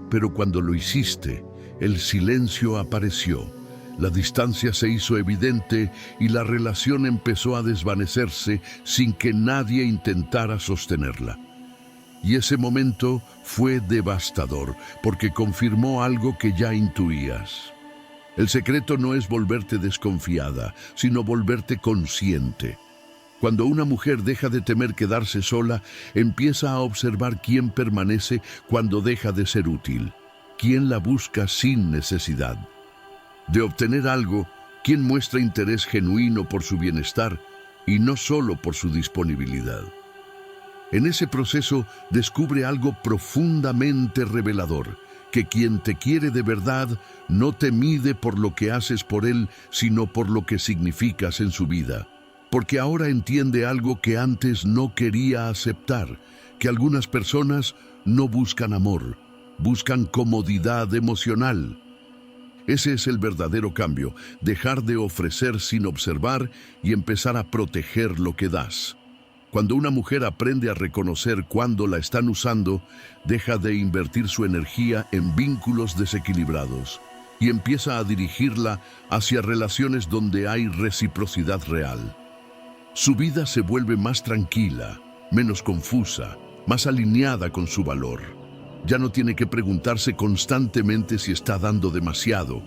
Pero cuando lo hiciste, el silencio apareció. La distancia se hizo evidente y la relación empezó a desvanecerse sin que nadie intentara sostenerla. Y ese momento fue devastador porque confirmó algo que ya intuías. El secreto no es volverte desconfiada, sino volverte consciente. Cuando una mujer deja de temer quedarse sola, empieza a observar quién permanece cuando deja de ser útil, quién la busca sin necesidad de obtener algo, quién muestra interés genuino por su bienestar y no solo por su disponibilidad. En ese proceso descubre algo profundamente revelador, que quien te quiere de verdad no te mide por lo que haces por él, sino por lo que significas en su vida. Porque ahora entiende algo que antes no quería aceptar, que algunas personas no buscan amor, buscan comodidad emocional. Ese es el verdadero cambio, dejar de ofrecer sin observar y empezar a proteger lo que das. Cuando una mujer aprende a reconocer cuándo la están usando, deja de invertir su energía en vínculos desequilibrados y empieza a dirigirla hacia relaciones donde hay reciprocidad real. Su vida se vuelve más tranquila, menos confusa, más alineada con su valor. Ya no tiene que preguntarse constantemente si está dando demasiado,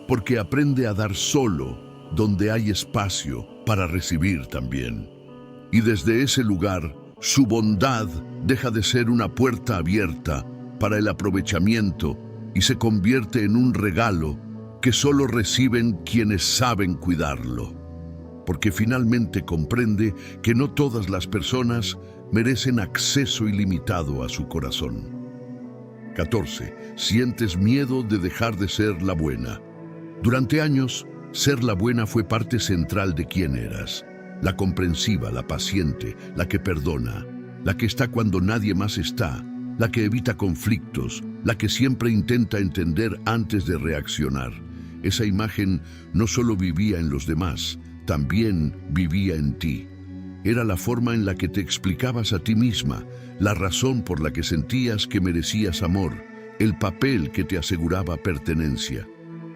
porque aprende a dar solo donde hay espacio para recibir también. Y desde ese lugar, su bondad deja de ser una puerta abierta para el aprovechamiento y se convierte en un regalo que solo reciben quienes saben cuidarlo. Porque finalmente comprende que no todas las personas merecen acceso ilimitado a su corazón. 14. Sientes miedo de dejar de ser la buena. Durante años, ser la buena fue parte central de quién eras. La comprensiva, la paciente, la que perdona, la que está cuando nadie más está. la que evita conflictos, la que siempre intenta entender antes de reaccionar. Esa imagen no solo vivía en los demás, también vivía en ti. Era la forma en la que te explicabas a ti misma, la razón por la que sentías que merecías amor, el papel que te aseguraba pertenencia.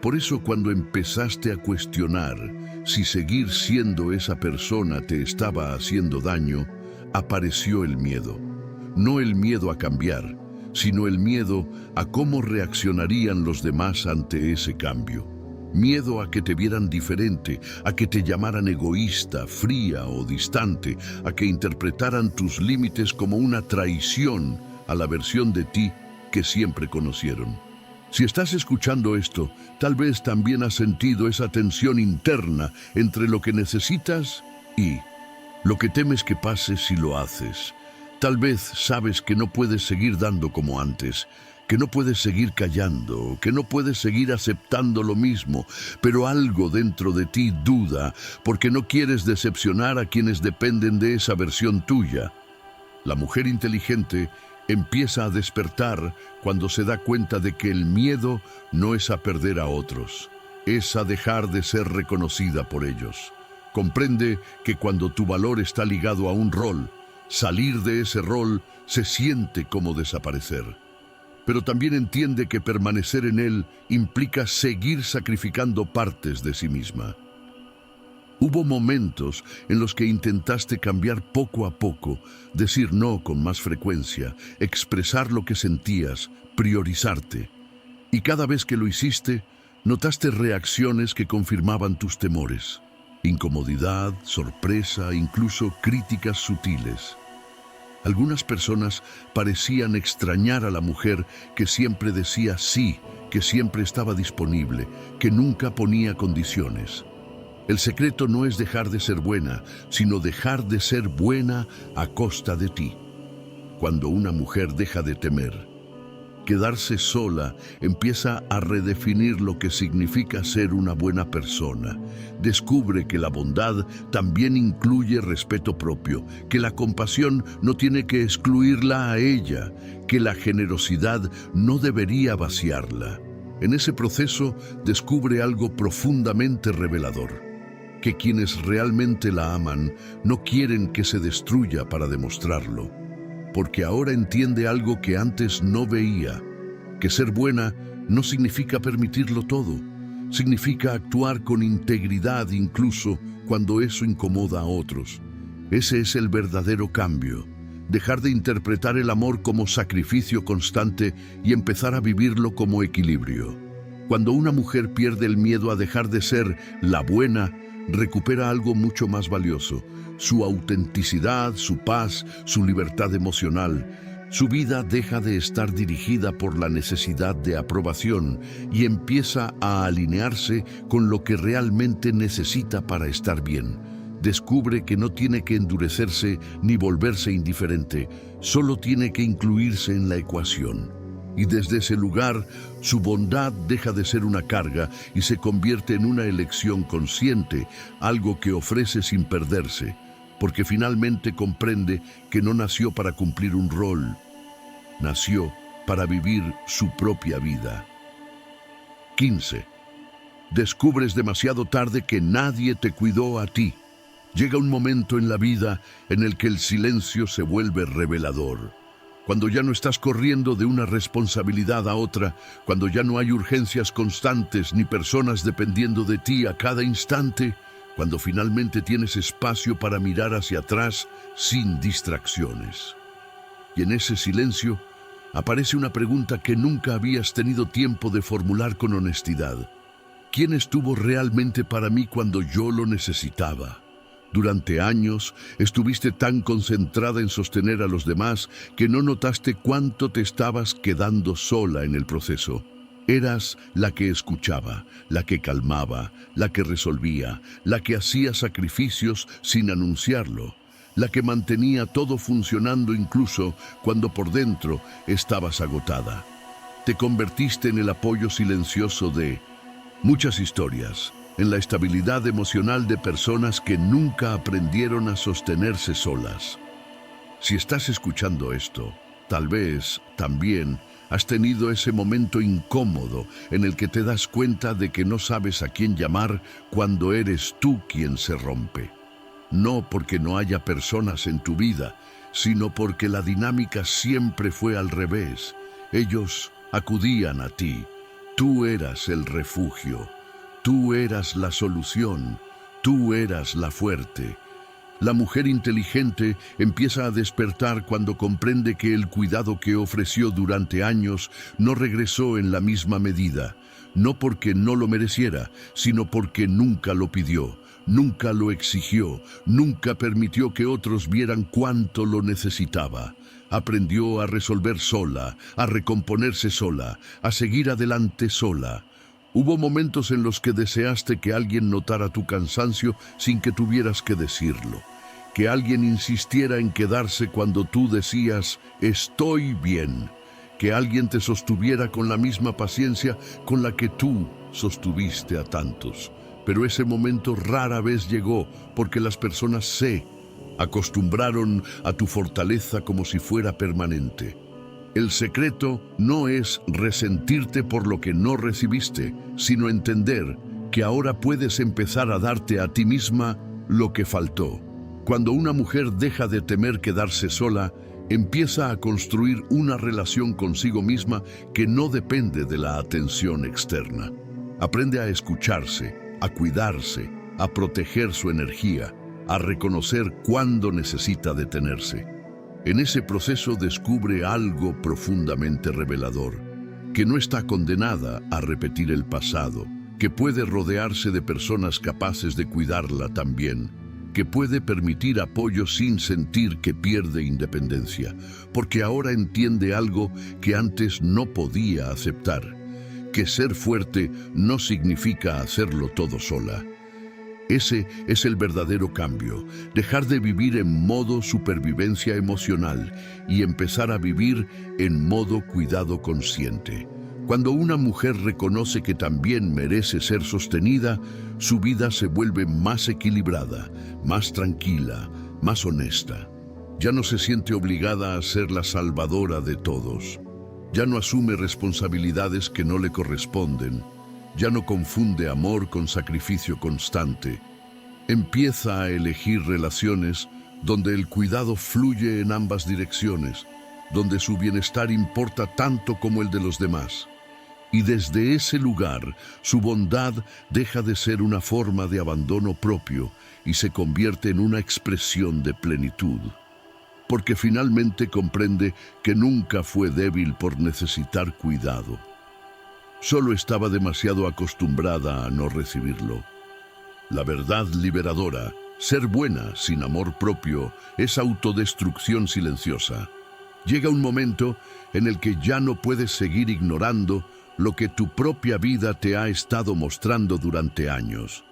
Por eso cuando empezaste a cuestionar si seguir siendo esa persona te estaba haciendo daño, apareció el miedo. No el miedo a cambiar, sino el miedo a cómo reaccionarían los demás ante ese cambio. Miedo a que te vieran diferente, a que te llamaran egoísta, fría o distante, a que interpretaran tus límites como una traición a la versión de ti que siempre conocieron. Si estás escuchando esto, tal vez también has sentido esa tensión interna entre lo que necesitas y lo que temes que pase si lo haces. Tal vez sabes que no puedes seguir dando como antes, que no puedes seguir callando, que no puedes seguir aceptando lo mismo, pero algo dentro de ti duda porque no quieres decepcionar a quienes dependen de esa versión tuya. La mujer inteligente empieza a despertar cuando se da cuenta de que el miedo no es a perder a otros, es a dejar de ser reconocida por ellos. Comprende que cuando tu valor está ligado a un rol, salir de ese rol se siente como desaparecer. Pero también entiende que permanecer en él implica seguir sacrificando partes de sí misma. Hubo momentos en los que intentaste cambiar poco a poco, decir no con más frecuencia, expresar lo que sentías, priorizarte. Y cada vez que lo hiciste, notaste reacciones que confirmaban tus temores. Incomodidad, sorpresa, incluso críticas sutiles. Algunas personas parecían extrañar a la mujer que siempre decía sí, que siempre estaba disponible, que nunca ponía condiciones. El secreto no es dejar de ser buena, sino dejar de ser buena a costa de ti. Cuando una mujer deja de temer, quedarse sola empieza a redefinir lo que significa ser una buena persona. Descubre que la bondad también incluye respeto propio, que la compasión no tiene que excluirla a ella, que la generosidad no debería vaciarla. En ese proceso descubre algo profundamente revelador, que quienes realmente la aman no quieren que se destruya para demostrarlo, porque ahora entiende algo que antes no veía, que ser buena no significa permitirlo todo, significa actuar con integridad incluso cuando eso incomoda a otros. Ese es el verdadero cambio, dejar de interpretar el amor como sacrificio constante y empezar a vivirlo como equilibrio. Cuando una mujer pierde el miedo a dejar de ser la buena, recupera algo mucho más valioso: su autenticidad, su paz, su libertad emocional. Su vida deja de estar dirigida por la necesidad de aprobación y empieza a alinearse con lo que realmente necesita para estar bien. Descubre que no tiene que endurecerse ni volverse indiferente, solo tiene que incluirse en la ecuación. Y desde ese lugar, su bondad deja de ser una carga y se convierte en una elección consciente, algo que ofrece sin perderse, porque finalmente comprende que no nació para cumplir un rol, nació para vivir su propia vida. 15. Descubres demasiado tarde que nadie te cuidó a ti. Llega un momento en la vida en el que el silencio se vuelve revelador. Cuando ya no estás corriendo de una responsabilidad a otra, cuando ya no hay urgencias constantes ni personas dependiendo de ti a cada instante, cuando finalmente tienes espacio para mirar hacia atrás sin distracciones. Y en ese silencio aparece una pregunta que nunca habías tenido tiempo de formular con honestidad. ¿Quién estuvo realmente para mí cuando yo lo necesitaba? Durante años estuviste tan concentrada en sostener a los demás que no notaste cuánto te estabas quedando sola en el proceso. Eras la que escuchaba, la que calmaba, la que resolvía, la que hacía sacrificios sin anunciarlo, la que mantenía todo funcionando incluso cuando por dentro estabas agotada. Te convertiste en el apoyo silencioso de muchas historias, en la estabilidad emocional de personas que nunca aprendieron a sostenerse solas. Si estás escuchando esto, Tal vez, también, has tenido ese momento incómodo en el que te das cuenta de que no sabes a quién llamar cuando eres tú quien se rompe. No porque no haya personas en tu vida, sino porque la dinámica siempre fue al revés. Ellos acudían a ti. Tú eras el refugio. Tú eras la solución. Tú eras la fuerte. La mujer inteligente empieza a despertar cuando comprende que el cuidado que ofreció durante años no regresó en la misma medida, no porque no lo mereciera, sino porque nunca lo pidió, nunca lo exigió, nunca permitió que otros vieran cuánto lo necesitaba. Aprendió a resolver sola, a recomponerse sola, a seguir adelante sola. Hubo momentos en los que deseaste que alguien notara tu cansancio sin que tuvieras que decirlo. Que alguien insistiera en quedarse cuando tú decías, estoy bien. Que alguien te sostuviera con la misma paciencia con la que tú sostuviste a tantos. Pero ese momento rara vez llegó porque las personas se acostumbraron a tu fortaleza como si fuera permanente. El secreto no es resentirte por lo que no recibiste, sino entender que ahora puedes empezar a darte a ti misma lo que faltó. Cuando una mujer deja de temer quedarse sola, empieza a construir una relación consigo misma que no depende de la atención externa. Aprende a escucharse, a cuidarse, a proteger su energía, a reconocer cuándo necesita detenerse. En ese proceso descubre algo profundamente revelador, que no está condenada a repetir el pasado, que puede rodearse de personas capaces de cuidarla también, que puede permitir apoyo sin sentir que pierde independencia, porque ahora entiende algo que antes no podía aceptar, que ser fuerte no significa hacerlo todo sola. Ese es el verdadero cambio, dejar de vivir en modo supervivencia emocional y empezar a vivir en modo cuidado consciente. Cuando una mujer reconoce que también merece ser sostenida, su vida se vuelve más equilibrada, más tranquila, más honesta. Ya no se siente obligada a ser la salvadora de todos. Ya no asume responsabilidades que no le corresponden. Ya no confunde amor con sacrificio constante. Empieza a elegir relaciones donde el cuidado fluye en ambas direcciones, donde su bienestar importa tanto como el de los demás. Y desde ese lugar, su bondad deja de ser una forma de abandono propio y se convierte en una expresión de plenitud. Porque finalmente comprende que nunca fue débil por necesitar cuidado. Solo estaba demasiado acostumbrada a no recibirlo. La verdad liberadora, ser buena sin amor propio, es autodestrucción silenciosa. Llega un momento en el que ya no puedes seguir ignorando lo que tu propia vida te ha estado mostrando durante años.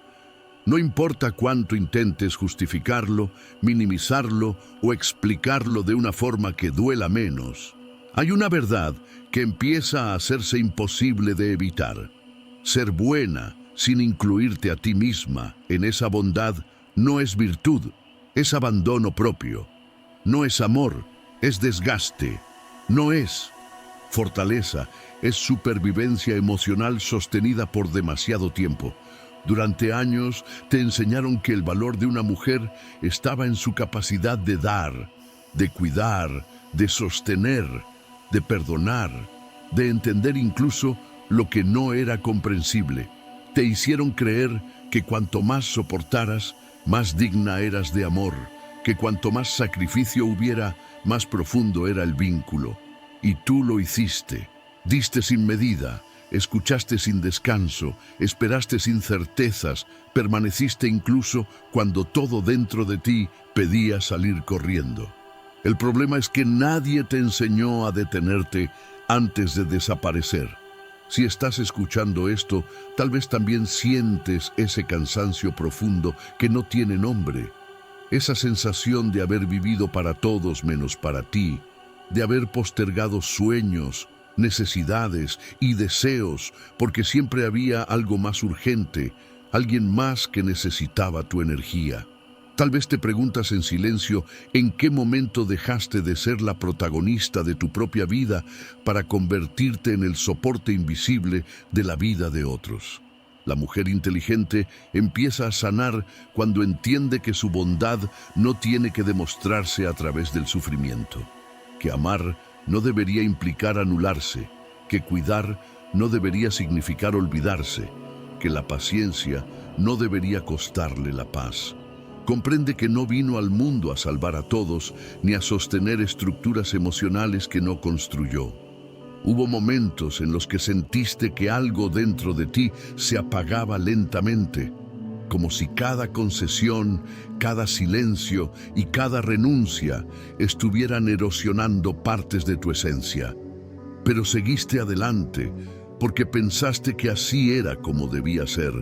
No importa cuánto intentes justificarlo, minimizarlo o explicarlo de una forma que duela menos. Hay una verdad que empieza a hacerse imposible de evitar. Ser buena sin incluirte a ti misma en esa bondad no es virtud, es abandono propio. No es amor, es desgaste. No es fortaleza, es supervivencia emocional sostenida por demasiado tiempo. Durante años te enseñaron que el valor de una mujer estaba en su capacidad de dar, de cuidar, de sostener, de perdonar, de entender incluso lo que no era comprensible. Te hicieron creer que cuanto más soportaras, más digna eras de amor, que cuanto más sacrificio hubiera, más profundo era el vínculo. Y tú lo hiciste, diste sin medida, escuchaste sin descanso, esperaste sin certezas, permaneciste incluso cuando todo dentro de ti pedía salir corriendo. El problema es que nadie te enseñó a detenerte antes de desaparecer. Si estás escuchando esto, tal vez también sientes ese cansancio profundo que no tiene nombre. Esa sensación de haber vivido para todos menos para ti, de haber postergado sueños, necesidades y deseos, porque siempre había algo más urgente, alguien más que necesitaba tu energía. Tal vez te preguntas en silencio en qué momento dejaste de ser la protagonista de tu propia vida para convertirte en el soporte invisible de la vida de otros. La mujer inteligente empieza a sanar cuando entiende que su bondad no tiene que demostrarse a través del sufrimiento, que amar no debería implicar anularse, que cuidar no debería significar olvidarse, que la paciencia no debería costarle la paz. Comprende que no vino al mundo a salvar a todos ni a sostener estructuras emocionales que no construyó. Hubo momentos en los que sentiste que algo dentro de ti se apagaba lentamente, como si cada concesión, cada silencio y cada renuncia estuvieran erosionando partes de tu esencia. Pero seguiste adelante, porque pensaste que así era como debía ser,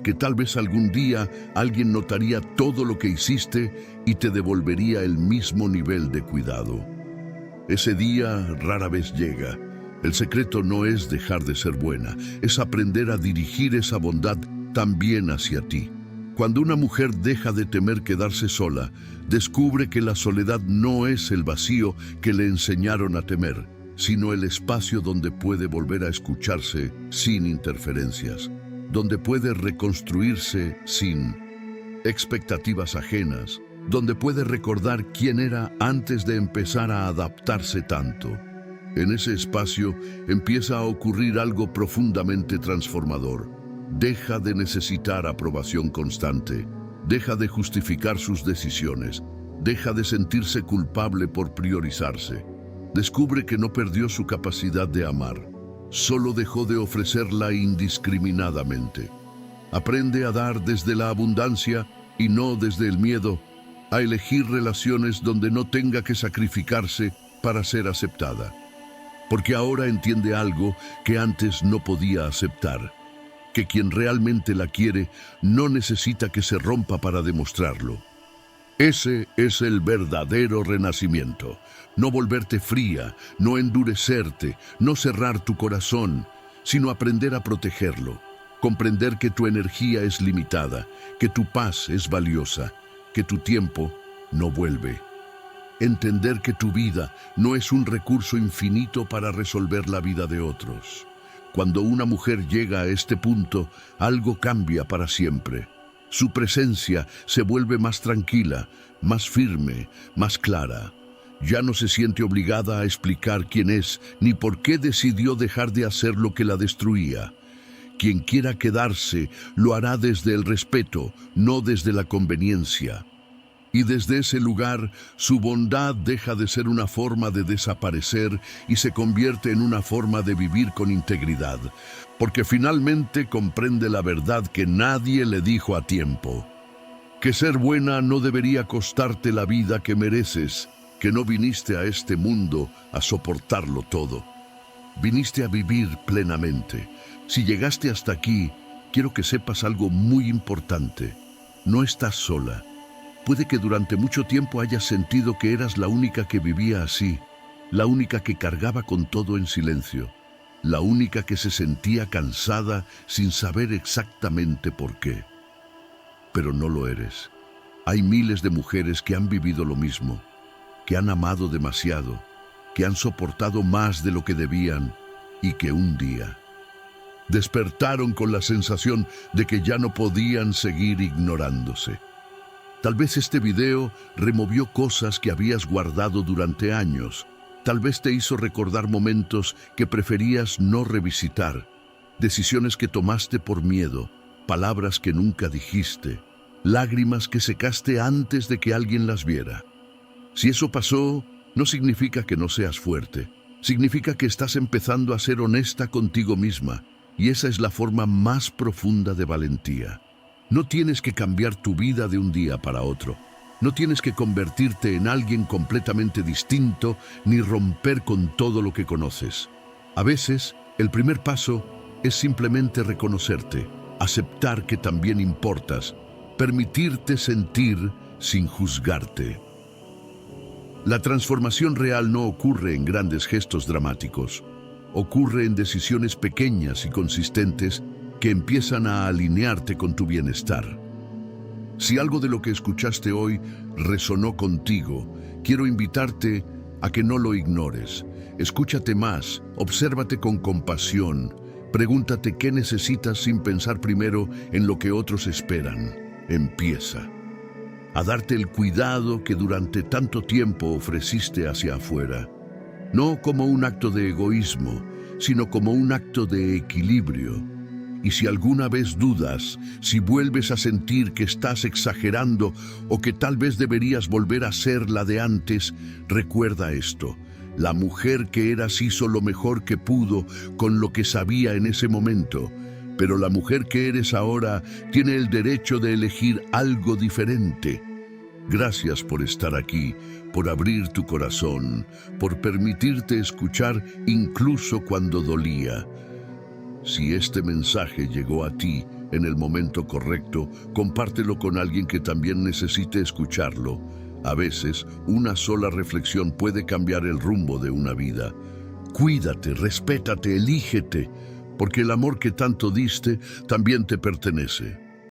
que tal vez algún día alguien notaría todo lo que hiciste y te devolvería el mismo nivel de cuidado. Ese día rara vez llega. El secreto no es dejar de ser buena, es aprender a dirigir esa bondad también hacia ti. Cuando una mujer deja de temer quedarse sola, descubre que la soledad no es el vacío que le enseñaron a temer, sino el espacio donde puede volver a escucharse sin interferencias, donde puede reconstruirse sin expectativas ajenas, donde puede recordar quién era antes de empezar a adaptarse tanto. En ese espacio empieza a ocurrir algo profundamente transformador. Deja de necesitar aprobación constante, deja de justificar sus decisiones, deja de sentirse culpable por priorizarse. Descubre que no perdió su capacidad de amar, solo dejó de ofrecerla indiscriminadamente. Aprende a dar desde la abundancia y no desde el miedo, a elegir relaciones donde no tenga que sacrificarse para ser aceptada. Porque ahora entiende algo que antes no podía aceptar, que quien realmente la quiere no necesita que se rompa para demostrarlo. Ese es el verdadero renacimiento. No volverte fría, no endurecerte, no cerrar tu corazón, sino aprender a protegerlo. Comprender que tu energía es limitada, que tu paz es valiosa, que tu tiempo no vuelve. Entender que tu vida no es un recurso infinito para resolver la vida de otros. Cuando una mujer llega a este punto, algo cambia para siempre. Su presencia se vuelve más tranquila, más firme, más clara. Ya no se siente obligada a explicar quién es ni por qué decidió dejar de hacer lo que la destruía. Quien quiera quedarse lo hará desde el respeto, no desde la conveniencia. Y desde ese lugar, su bondad deja de ser una forma de desaparecer y se convierte en una forma de vivir con integridad, porque finalmente comprende la verdad que nadie le dijo a tiempo. Que ser buena no debería costarte la vida que mereces, que no viniste a este mundo a soportarlo todo. Viniste a vivir plenamente. Si llegaste hasta aquí, quiero que sepas algo muy importante. No estás sola. Puede que durante mucho tiempo hayas sentido que eras la única que vivía así, la única que cargaba con todo en silencio, la única que se sentía cansada sin saber exactamente por qué. Pero no lo eres. Hay miles de mujeres que han vivido lo mismo, que han amado demasiado, que han soportado más de lo que debían y que un día despertaron con la sensación de que ya no podían seguir ignorándose. Tal vez este video removió cosas que habías guardado durante años. Tal vez te hizo recordar momentos que preferías no revisitar, decisiones que tomaste por miedo, palabras que nunca dijiste, lágrimas que secaste antes de que alguien las viera. Si eso pasó, no significa que no seas fuerte. Significa que estás empezando a ser honesta contigo misma, y esa es la forma más profunda de valentía. No tienes que cambiar tu vida de un día para otro. No tienes que convertirte en alguien completamente distinto ni romper con todo lo que conoces. A veces, el primer paso es simplemente reconocerte, aceptar que también importas, permitirte sentir sin juzgarte. La transformación real no ocurre en grandes gestos dramáticos. Ocurre en decisiones pequeñas y consistentes que empiezan a alinearte con tu bienestar. Si algo de lo que escuchaste hoy resonó contigo, quiero invitarte a que no lo ignores. Escúchate más, obsérvate con compasión, pregúntate qué necesitas sin pensar primero en lo que otros esperan. Empieza a darte el cuidado que durante tanto tiempo ofreciste hacia afuera, no como un acto de egoísmo, sino como un acto de equilibrio. Y si alguna vez dudas, si vuelves a sentir que estás exagerando o que tal vez deberías volver a ser la de antes, recuerda esto: la mujer que eras hizo lo mejor que pudo con lo que sabía en ese momento, pero la mujer que eres ahora tiene el derecho de elegir algo diferente. Gracias por estar aquí, por abrir tu corazón, por permitirte escuchar incluso cuando dolía. Si este mensaje llegó a ti en el momento correcto, compártelo con alguien que también necesite escucharlo. A veces, una sola reflexión puede cambiar el rumbo de una vida. Cuídate, respétate, elígete, porque el amor que tanto diste también te pertenece.